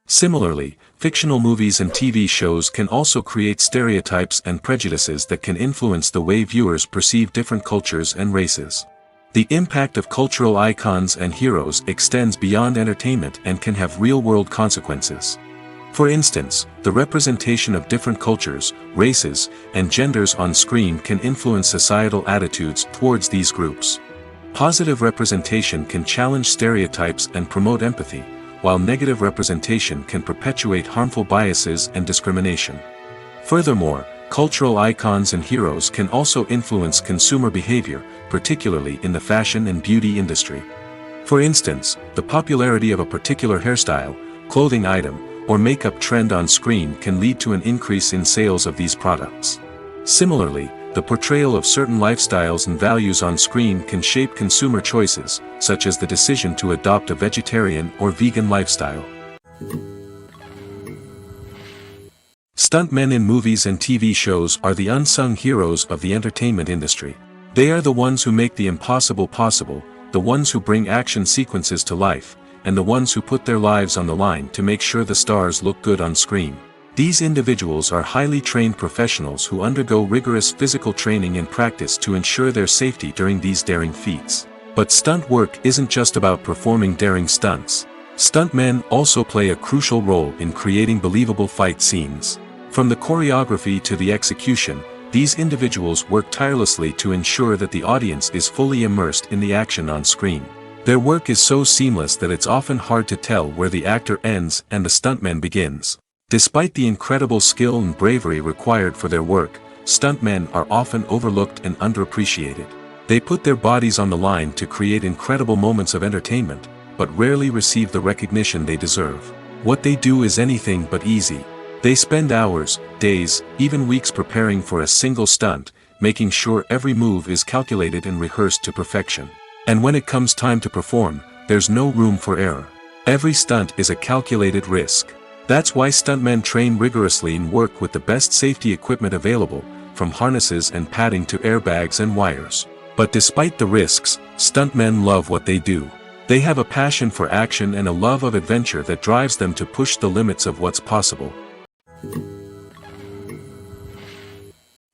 Similarly, fictional movies and TV shows can also create stereotypes and prejudices that can influence the way viewers perceive different cultures and races. The impact of cultural icons and heroes extends beyond entertainment and can have real-world consequences. For instance, the representation of different cultures, races, and genders on screen can influence societal attitudes towards these groups. Positive representation can challenge stereotypes and promote empathy, while negative representation can perpetuate harmful biases and discrimination. Furthermore, cultural icons and heroes can also influence consumer behavior, particularly in the fashion and beauty industry. For instance, the popularity of a particular hairstyle, clothing item, or makeup trend on screen can lead to an increase in sales of these products. Similarly, the portrayal of certain lifestyles and values on screen can shape consumer choices, such as the decision to adopt a vegetarian or vegan lifestyle. Stuntmen in movies and TV shows are the unsung heroes of the entertainment industry. They are the ones who make the impossible possible, the ones who bring action sequences to life, and the ones who put their lives on the line to make sure the stars look good on screen. These individuals are highly trained professionals who undergo rigorous physical training and practice to ensure their safety during these daring feats. But stunt work isn't just about performing daring stunts. Stuntmen also play a crucial role in creating believable fight scenes. From the choreography to the execution, these individuals work tirelessly to ensure that the audience is fully immersed in the action on screen. Their work is so seamless that it's often hard to tell where the actor ends and the stuntman begins. Despite the incredible skill and bravery required for their work, stuntmen are often overlooked and underappreciated. They put their bodies on the line to create incredible moments of entertainment, but rarely receive the recognition they deserve. What they do is anything but easy. They spend hours, days, even weeks preparing for a single stunt, making sure every move is calculated and rehearsed to perfection. And when it comes time to perform, there's no room for error. Every stunt is a calculated risk. That's why stuntmen train rigorously and work with the best safety equipment available, from harnesses and padding to airbags and wires. But despite the risks, stuntmen love what they do. They have a passion for action and a love of adventure that drives them to push the limits of what's possible.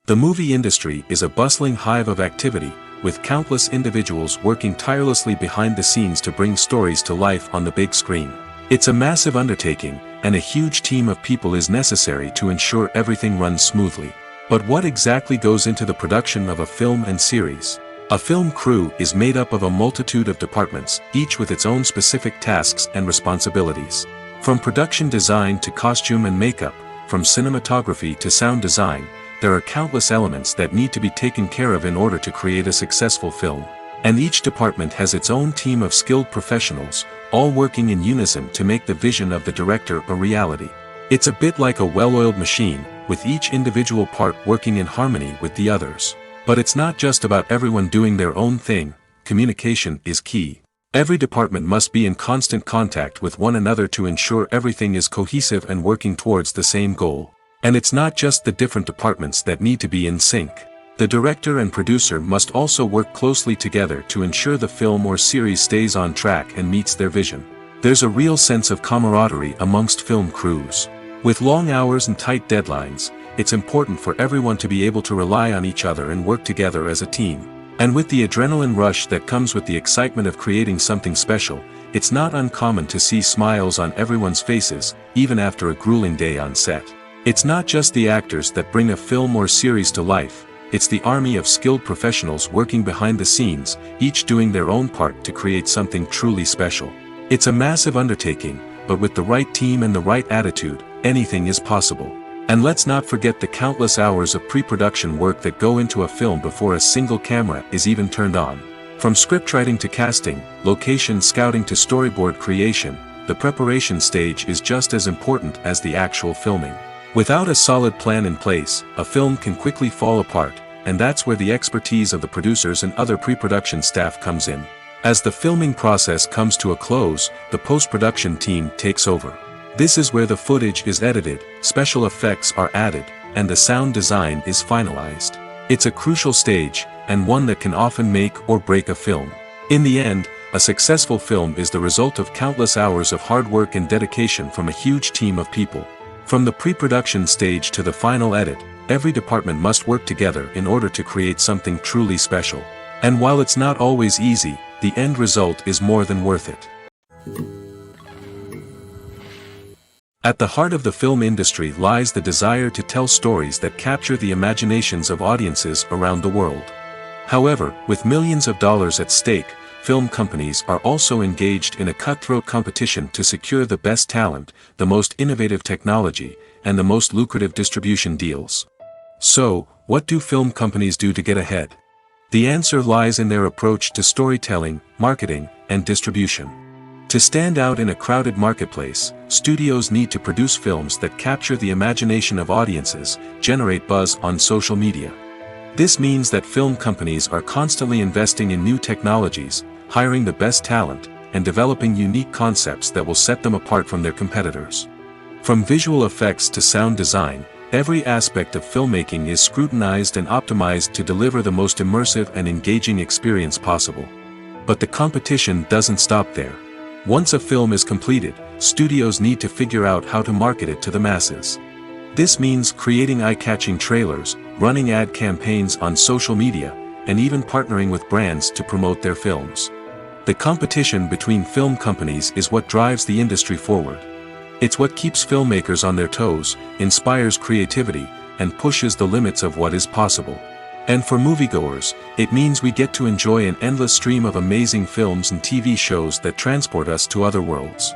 The movie industry is a bustling hive of activity, with countless individuals working tirelessly behind the scenes to bring stories to life on the big screen. It's a massive undertaking, and a huge team of people is necessary to ensure everything runs smoothly. But what exactly goes into the production of a film and series? A film crew is made up of a multitude of departments, each with its own specific tasks and responsibilities. From production design to costume and makeup, from cinematography to sound design, there are countless elements that need to be taken care of in order to create a successful film. And each department has its own team of skilled professionals, all working in unison to make the vision of the director a reality. It's a bit like a well-oiled machine, with each individual part working in harmony with the others. But it's not just about everyone doing their own thing. Communication is key. Every department must be in constant contact with one another to ensure everything is cohesive and working towards the same goal. And it's not just the different departments that need to be in sync. The director and producer must also work closely together to ensure the film or series stays on track and meets their vision. There's a real sense of camaraderie amongst film crews. With long hours and tight deadlines, it's important for everyone to be able to rely on each other and work together as a team. And with the adrenaline rush that comes with the excitement of creating something special, it's not uncommon to see smiles on everyone's faces, even after a grueling day on set. It's not just the actors that bring a film or series to life, it's the army of skilled professionals working behind the scenes, each doing their own part to create something truly special. It's a massive undertaking, but with the right team and the right attitude, anything is possible. And let's not forget the countless hours of pre-production work that go into a film before a single camera is even turned on. From scriptwriting to casting, location scouting to storyboard creation, the preparation stage is just as important as the actual filming. Without a solid plan in place, a film can quickly fall apart, and that's where the expertise of the producers and other pre-production staff comes in. As the filming process comes to a close, the post-production team takes over. This is where the footage is edited, special effects are added, and the sound design is finalized. It's a crucial stage, and one that can often make or break a film. In the end, a successful film is the result of countless hours of hard work and dedication from a huge team of people. From the pre-production stage to the final edit, every department must work together in order to create something truly special. And while it's not always easy, the end result is more than worth it. At the heart of the film industry lies the desire to tell stories that capture the imaginations of audiences around the world. However, with millions of dollars at stake, film companies are also engaged in a cutthroat competition to secure the best talent, the most innovative technology, and the most lucrative distribution deals. So, what do film companies do to get ahead? The answer lies in their approach to storytelling, marketing, and distribution. To stand out in a crowded marketplace, studios need to produce films that capture the imagination of audiences, generate buzz on social media. This means that film companies are constantly investing in new technologies, hiring the best talent, and developing unique concepts that will set them apart from their competitors. From visual effects to sound design, every aspect of filmmaking is scrutinized and optimized to deliver the most immersive and engaging experience possible. But the competition doesn't stop there. Once a film is completed, studios need to figure out how to market it to the masses. This means creating eye-catching trailers, running ad campaigns on social media, and even partnering with brands to promote their films. The competition between film companies is what drives the industry forward. It's what keeps filmmakers on their toes, inspires creativity, and pushes the limits of what is possible. And for moviegoers, it means we get to enjoy an endless stream of amazing films and TV shows that transport us to other worlds.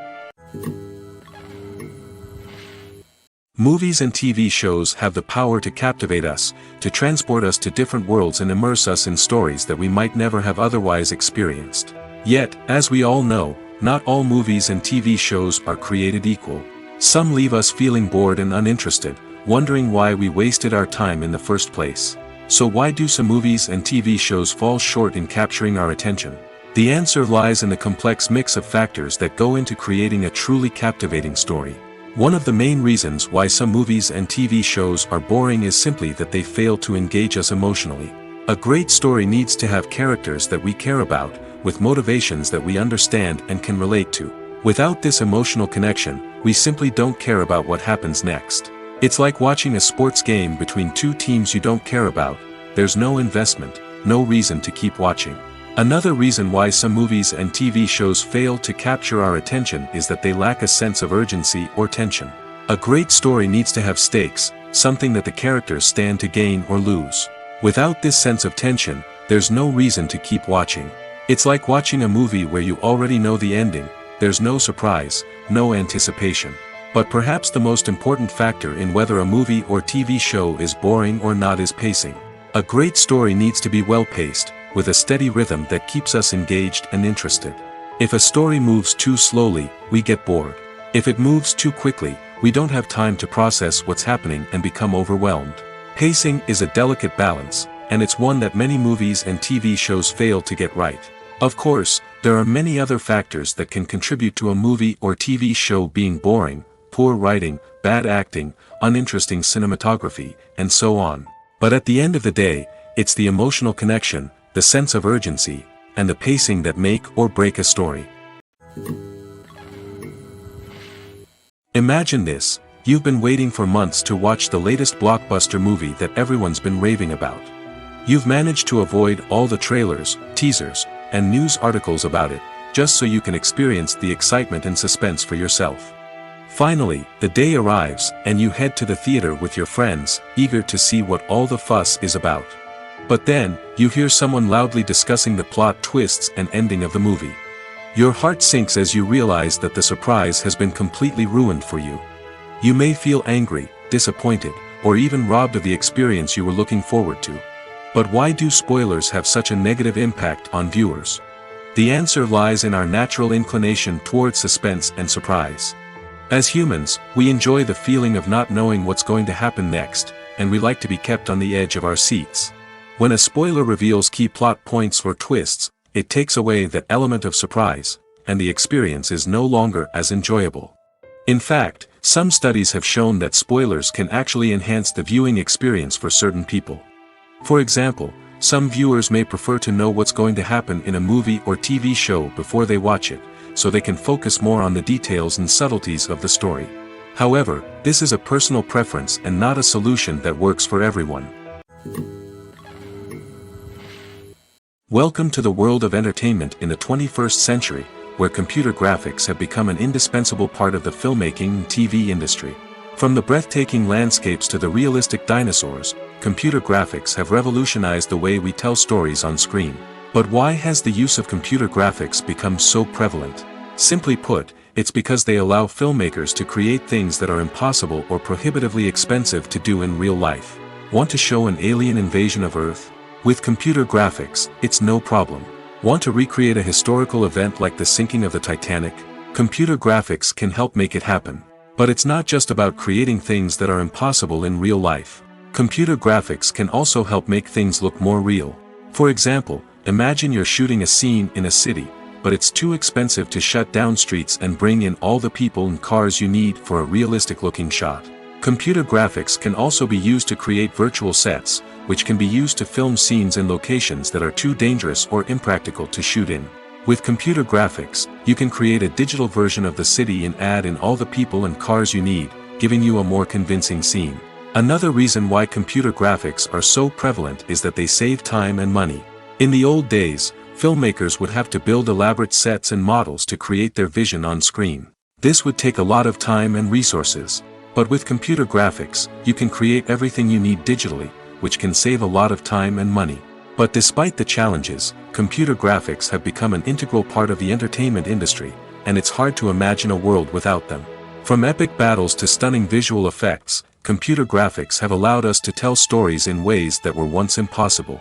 Movies and TV shows have the power to captivate us, to transport us to different worlds and immerse us in stories that we might never have otherwise experienced. Yet, as we all know, not all movies and TV shows are created equal. Some leave us feeling bored and uninterested, wondering why we wasted our time in the first place. So why do some movies and TV shows fall short in capturing our attention? The answer lies in the complex mix of factors that go into creating a truly captivating story. One of the main reasons why some movies and TV shows are boring is simply that they fail to engage us emotionally. A great story needs to have characters that we care about, with motivations that we understand and can relate to. Without this emotional connection, we simply don't care about what happens next. It's like watching a sports game between two teams you don't care about. There's no investment, no reason to keep watching. Another reason why some movies and TV shows fail to capture our attention is that they lack a sense of urgency or tension. A great story needs to have stakes, something that the characters stand to gain or lose. Without this sense of tension, there's no reason to keep watching. It's like watching a movie where you already know the ending. There's no surprise, no anticipation. But perhaps the most important factor in whether a movie or TV show is boring or not is pacing. A great story needs to be well-paced, with a steady rhythm that keeps us engaged and interested. If a story moves too slowly, we get bored. If it moves too quickly, we don't have time to process what's happening and become overwhelmed. Pacing is a delicate balance, and it's one that many movies and TV shows fail to get right. Of course, there are many other factors that can contribute to a movie or TV show being boring: poor writing, bad acting, uninteresting cinematography, and so on. But at the end of the day, it's the emotional connection, the sense of urgency, and the pacing that make or break a story. Imagine this: you've been waiting for months to watch the latest blockbuster movie that everyone's been raving about. You've managed to avoid all the trailers, teasers, and news articles about it, just so you can experience the excitement and suspense for yourself. Finally, the day arrives, and you head to the theater with your friends, eager to see what all the fuss is about. But then, you hear someone loudly discussing the plot twists and ending of the movie. Your heart sinks as you realize that the surprise has been completely ruined for you. You may feel angry, disappointed, or even robbed of the experience you were looking forward to. But why do spoilers have such a negative impact on viewers? The answer lies in our natural inclination toward suspense and surprise. As humans, we enjoy the feeling of not knowing what's going to happen next, and we like to be kept on the edge of our seats. When a spoiler reveals key plot points or twists, it takes away that element of surprise, and the experience is no longer as enjoyable. In fact, some studies have shown that spoilers can actually enhance the viewing experience for certain people. For example, some viewers may prefer to know what's going to happen in a movie or TV show before they watch it, so they can focus more on the details and subtleties of the story. However, this is a personal preference and not a solution that works for everyone. Welcome to the world of entertainment in the 21st century, where computer graphics have become an indispensable part of the filmmaking and TV industry. From the breathtaking landscapes to the realistic dinosaurs, computer graphics have revolutionized the way we tell stories on screen. But why has the use of computer graphics become so prevalent? Simply put, it's because they allow filmmakers to create things that are impossible or prohibitively expensive to do in real life. Want to show an alien invasion of Earth? With computer graphics, it's no problem. Want to recreate a historical event like the sinking of the Titanic? Computer graphics can help make it happen. But it's not just about creating things that are impossible in real life. Computer graphics can also help make things look more real. For example, imagine you're shooting a scene in a city, but it's too expensive to shut down streets and bring in all the people and cars you need for a realistic-looking shot. Computer graphics can also be used to create virtual sets, which can be used to film scenes in locations that are too dangerous or impractical to shoot in. With computer graphics, you can create a digital version of the city and add in all the people and cars you need, giving you a more convincing scene. Another reason why computer graphics are so prevalent is that they save time and money. In the old days, filmmakers would have to build elaborate sets and models to create their vision on screen. This would take a lot of time and resources. But with computer graphics, you can create everything you need digitally, which can save a lot of time and money. But despite the challenges, computer graphics have become an integral part of the entertainment industry, and it's hard to imagine a world without them. From epic battles to stunning visual effects, computer graphics have allowed us to tell stories in ways that were once impossible.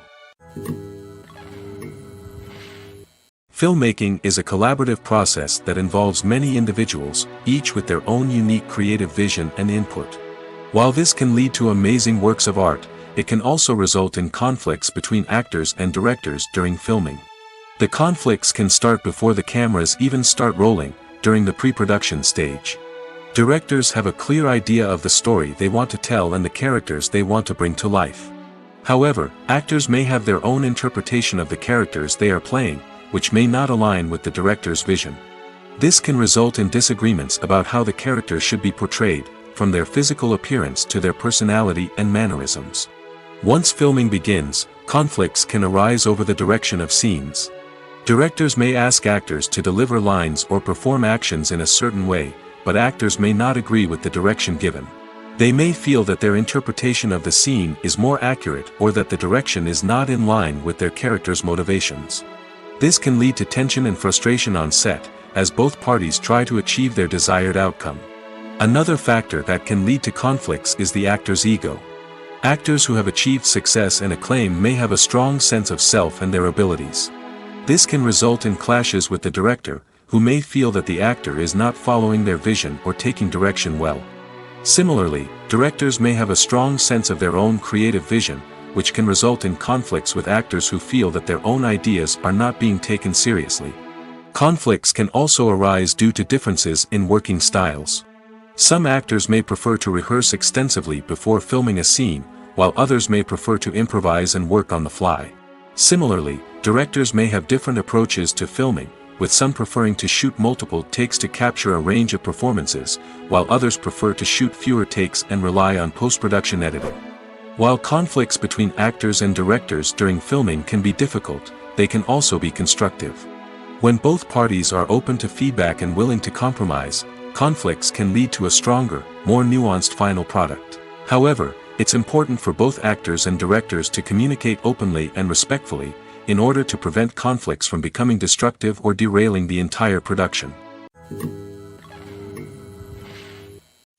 Filmmaking is a collaborative process that involves many individuals, each with their own unique creative vision and input. While this can lead to amazing works of art, it can also result in conflicts between actors and directors during filming. The conflicts can start before the cameras even start rolling, during the pre-production stage. Directors have a clear idea of the story they want to tell and the characters they want to bring to life. However, actors may have their own interpretation of the characters they are playing, which may not align with the director's vision. This can result in disagreements about how the characters should be portrayed, from their physical appearance to their personality and mannerisms. Once filming begins, conflicts can arise over the direction of scenes. Directors may ask actors to deliver lines or perform actions in a certain way, but actors may not agree with the direction given. They may feel that their interpretation of the scene is more accurate or that the direction is not in line with their character's motivations. This can lead to tension and frustration on set, as both parties try to achieve their desired outcome. Another factor that can lead to conflicts is the actor's ego. Actors who have achieved success and acclaim may have a strong sense of self and their abilities. This can result in clashes with the director, who may feel that the actor is not following their vision or taking direction well. Similarly, directors may have a strong sense of their own creative vision, which can result in conflicts with actors who feel that their own ideas are not being taken seriously. Conflicts can also arise due to differences in working styles. Some actors may prefer to rehearse extensively before filming a scene, while others may prefer to improvise and work on the fly. Similarly, directors may have different approaches to filming, with some preferring to shoot multiple takes to capture a range of performances, while others prefer to shoot fewer takes and rely on post-production editing. While conflicts between actors and directors during filming can be difficult, they can also be constructive. When both parties are open to feedback and willing to compromise, conflicts can lead to a stronger, more nuanced final product. However, it's important for both actors and directors to communicate openly and respectfully, in order to prevent conflicts from becoming destructive or derailing the entire production.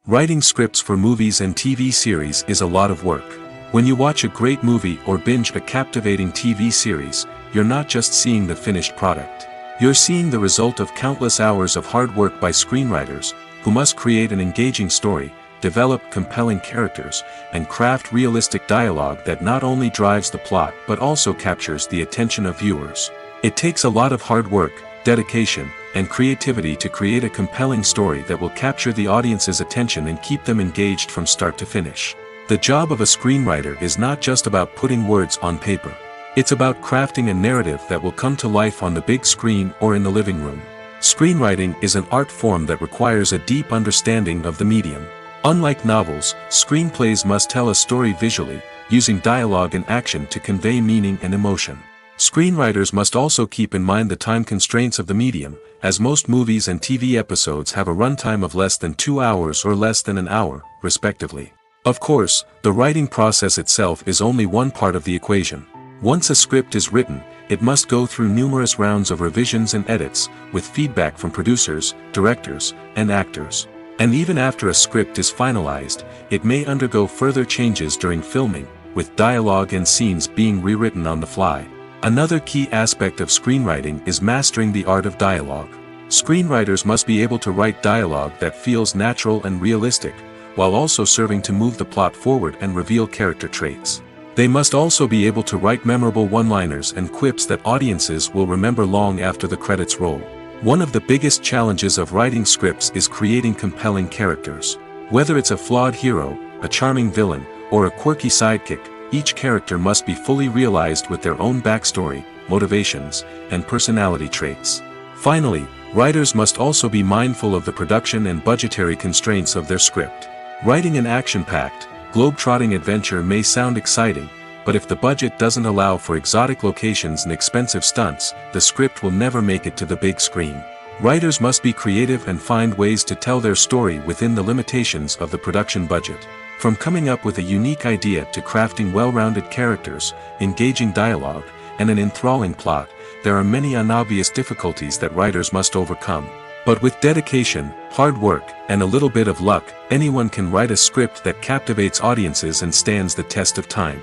Writing scripts for movies and TV series is a lot of work. When you watch a great movie or binge a captivating TV series, you're not just seeing the finished product. You're seeing the result of countless hours of hard work by screenwriters, who must create an engaging story, develop compelling characters, and craft realistic dialogue that not only drives the plot but also captures the attention of viewers. It takes a lot of hard work, dedication, and creativity to create a compelling story that will capture the audience's attention and keep them engaged from start to finish. The job of a screenwriter is not just about putting words on paper. It's about crafting a narrative that will come to life on the big screen or in the living room. Screenwriting is an art form that requires a deep understanding of the medium. Unlike novels, screenplays must tell a story visually, using dialogue and action to convey meaning and emotion. Screenwriters must also keep in mind the time constraints of the medium, as most movies and TV episodes have a runtime of less than 2 hours or less than an hour, respectively. Of course, the writing process itself is only one part of the equation. Once a script is written, it must go through numerous rounds of revisions and edits, with feedback from producers, directors, and actors. And even after a script is finalized, it may undergo further changes during filming, with dialogue and scenes being rewritten on the fly. Another key aspect of screenwriting is mastering the art of dialogue. Screenwriters must be able to write dialogue that feels natural and realistic, while also serving to move the plot forward and reveal character traits. They must also be able to write memorable one-liners and quips that audiences will remember long after the credits roll. One of the biggest challenges of writing scripts is creating compelling characters. Whether it's a flawed hero, a charming villain, or a quirky sidekick, each character must be fully realized with their own backstory, motivations, and personality traits. Finally, writers must also be mindful of the production and budgetary constraints of their script. Writing an action-packed, globe-trotting adventure may sound exciting, but if the budget doesn't allow for exotic locations and expensive stunts, the script will never make it to the big screen. Writers must be creative and find ways to tell their story within the limitations of the production budget. From coming up with a unique idea to crafting well-rounded characters, engaging dialogue, and an enthralling plot, there are many unobvious difficulties that writers must overcome. But with dedication, hard work, and a little bit of luck, anyone can write a script that captivates audiences and stands the test of time.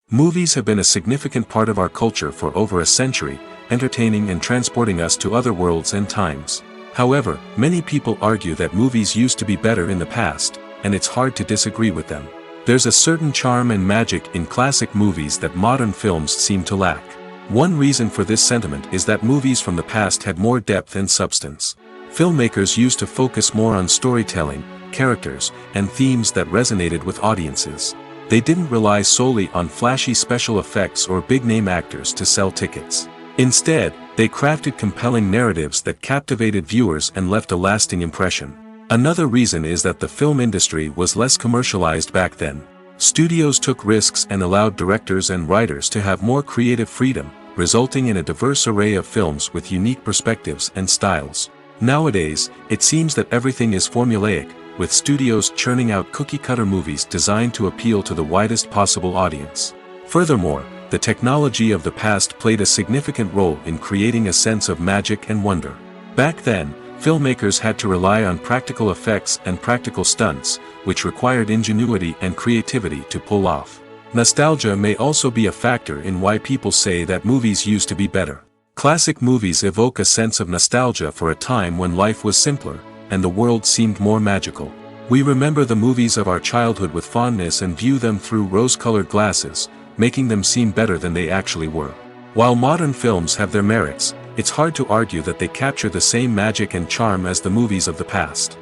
Movies have been a significant part of our culture for over a century, entertaining and transporting us to other worlds and times. However, many people argue that movies used to be better in the past, and it's hard to disagree with them. There's a certain charm and magic in classic movies that modern films seem to lack. One reason for this sentiment is that movies from the past had more depth and substance. Filmmakers used to focus more on storytelling, characters, and themes that resonated with audiences. They didn't rely solely on flashy special effects or big-name actors to sell tickets. Instead, they crafted compelling narratives that captivated viewers and left a lasting impression. Another reason is that the film industry was less commercialized back then. Studios took risks and allowed directors and writers to have more creative freedom, resulting in a diverse array of films with unique perspectives and styles. Nowadays, it seems that everything is formulaic, with studios churning out cookie-cutter movies designed to appeal to the widest possible audience. Furthermore, the technology of the past played a significant role in creating a sense of magic and wonder. Back then, filmmakers had to rely on practical effects and practical stunts, which required ingenuity and creativity to pull off. Nostalgia may also be a factor in why people say that movies used to be better. Classic movies evoke a sense of nostalgia for a time when life was simpler, and the world seemed more magical. We remember the movies of our childhood with fondness and view them through rose-colored glasses, making them seem better than they actually were. While modern films have their merits, it's hard to argue that they capture the same magic and charm as the movies of the past.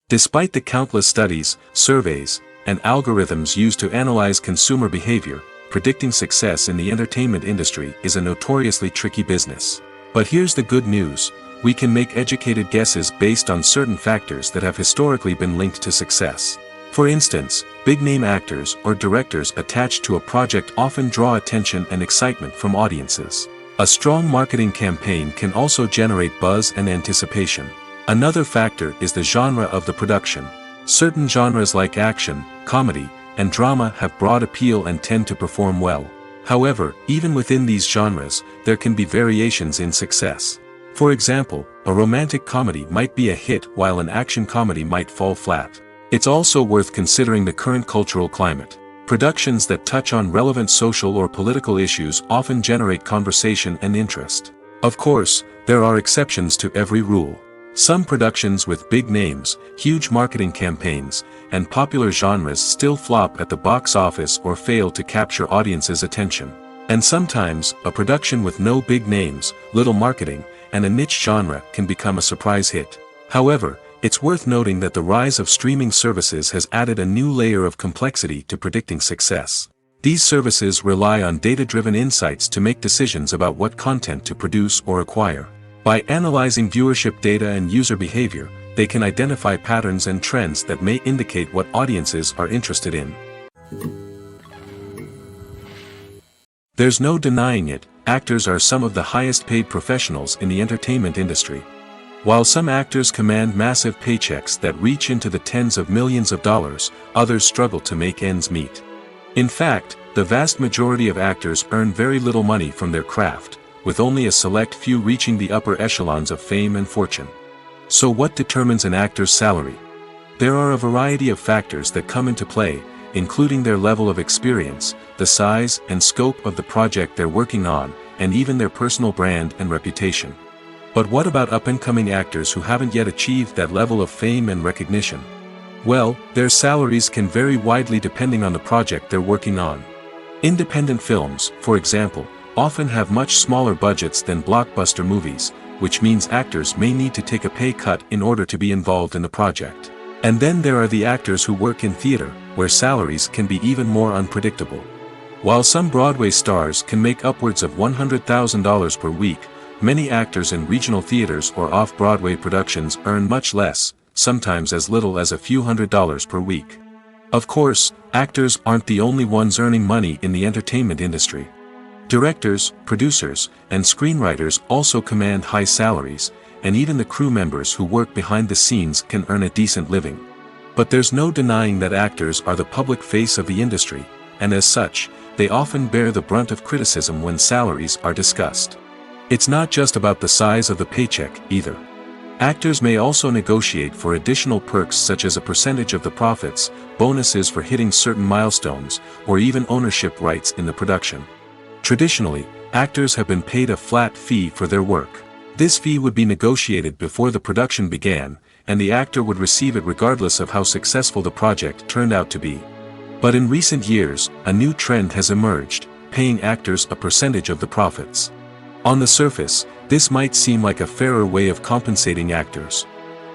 Despite the countless studies, surveys, and algorithms used to analyze consumer behavior, predicting success in the entertainment industry is a notoriously tricky business. But here's the good news: we can make educated guesses based on certain factors that have historically been linked to success. For instance, big-name actors or directors attached to a project often draw attention and excitement from audiences. A strong marketing campaign can also generate buzz and anticipation. Another factor is the genre of the production. Certain genres like action, comedy, and drama have broad appeal and tend to perform well. However, even within these genres, there can be variations in success. For example, a romantic comedy might be a hit while an action comedy might fall flat. It's also worth considering the current cultural climate. Productions that touch on relevant social or political issues often generate conversation and interest. Of course, there are exceptions to every rule. Some productions with big names, huge marketing campaigns, and popular genres still flop at the box office or fail to capture audiences' attention. And sometimes, a production with no big names, little marketing, and a niche genre can become a surprise hit. However, it's worth noting that the rise of streaming services has added a new layer of complexity to predicting success. These services rely on data-driven insights to make decisions about what content to produce or acquire. By analyzing viewership data and user behavior, they can identify patterns and trends that may indicate what audiences are interested in. There's no denying it, actors are some of the highest-paid professionals in the entertainment industry. While some actors command massive paychecks that reach into the tens of millions of dollars, others struggle to make ends meet. In fact, the vast majority of actors earn very little money from their craft, with only a select few reaching the upper echelons of fame and fortune. So what determines an actor's salary? There are a variety of factors that come into play, including their level of experience, the size and scope of the project they're working on, and even their personal brand and reputation. But what about up-and-coming actors who haven't yet achieved that level of fame and recognition? Well, their salaries can vary widely depending on the project they're working on. Independent films, for example, often have much smaller budgets than blockbuster movies, which means actors may need to take a pay cut in order to be involved in the project. And then there are the actors who work in theater, where salaries can be even more unpredictable. While some Broadway stars can make upwards of $100,000 per week, many actors in regional theaters or off-Broadway productions earn much less, sometimes as little as a few $100s per week. Of course, actors aren't the only ones earning money in the entertainment industry. Directors, producers, and screenwriters also command high salaries, and even the crew members who work behind the scenes can earn a decent living. But there's no denying that actors are the public face of the industry, and as such, they often bear the brunt of criticism when salaries are discussed. It's not just about the size of the paycheck, either. Actors may also negotiate for additional perks such as a percentage of the profits, bonuses for hitting certain milestones, or even ownership rights in the production. Traditionally, actors have been paid a flat fee for their work. This fee would be negotiated before the production began, and the actor would receive it regardless of how successful the project turned out to be. But in recent years, a new trend has emerged, paying actors a percentage of the profits. On the surface, this might seem like a fairer way of compensating actors.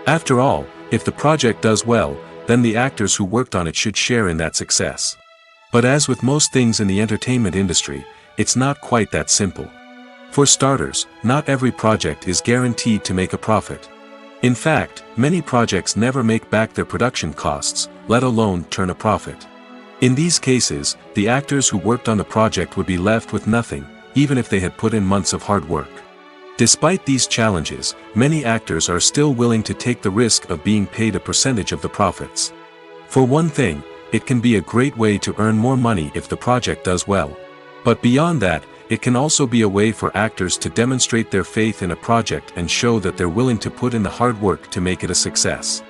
After all, if the project does well, then the actors who worked on it should share in that success. But as with most things in the entertainment industry, it's not quite that simple. For starters, not every project is guaranteed to make a profit. In fact, many projects never make back their production costs, let alone turn a profit. In these cases, the actors who worked on the project would be left with nothing, even if they had put in months of hard work. Despite these challenges, many actors are still willing to take the risk of being paid a percentage of the profits. For one thing, it can be a great way to earn more money if the project does well. But beyond that, it can also be a way for actors to demonstrate their faith in a project and show that they're willing to put in the hard work to make it a success.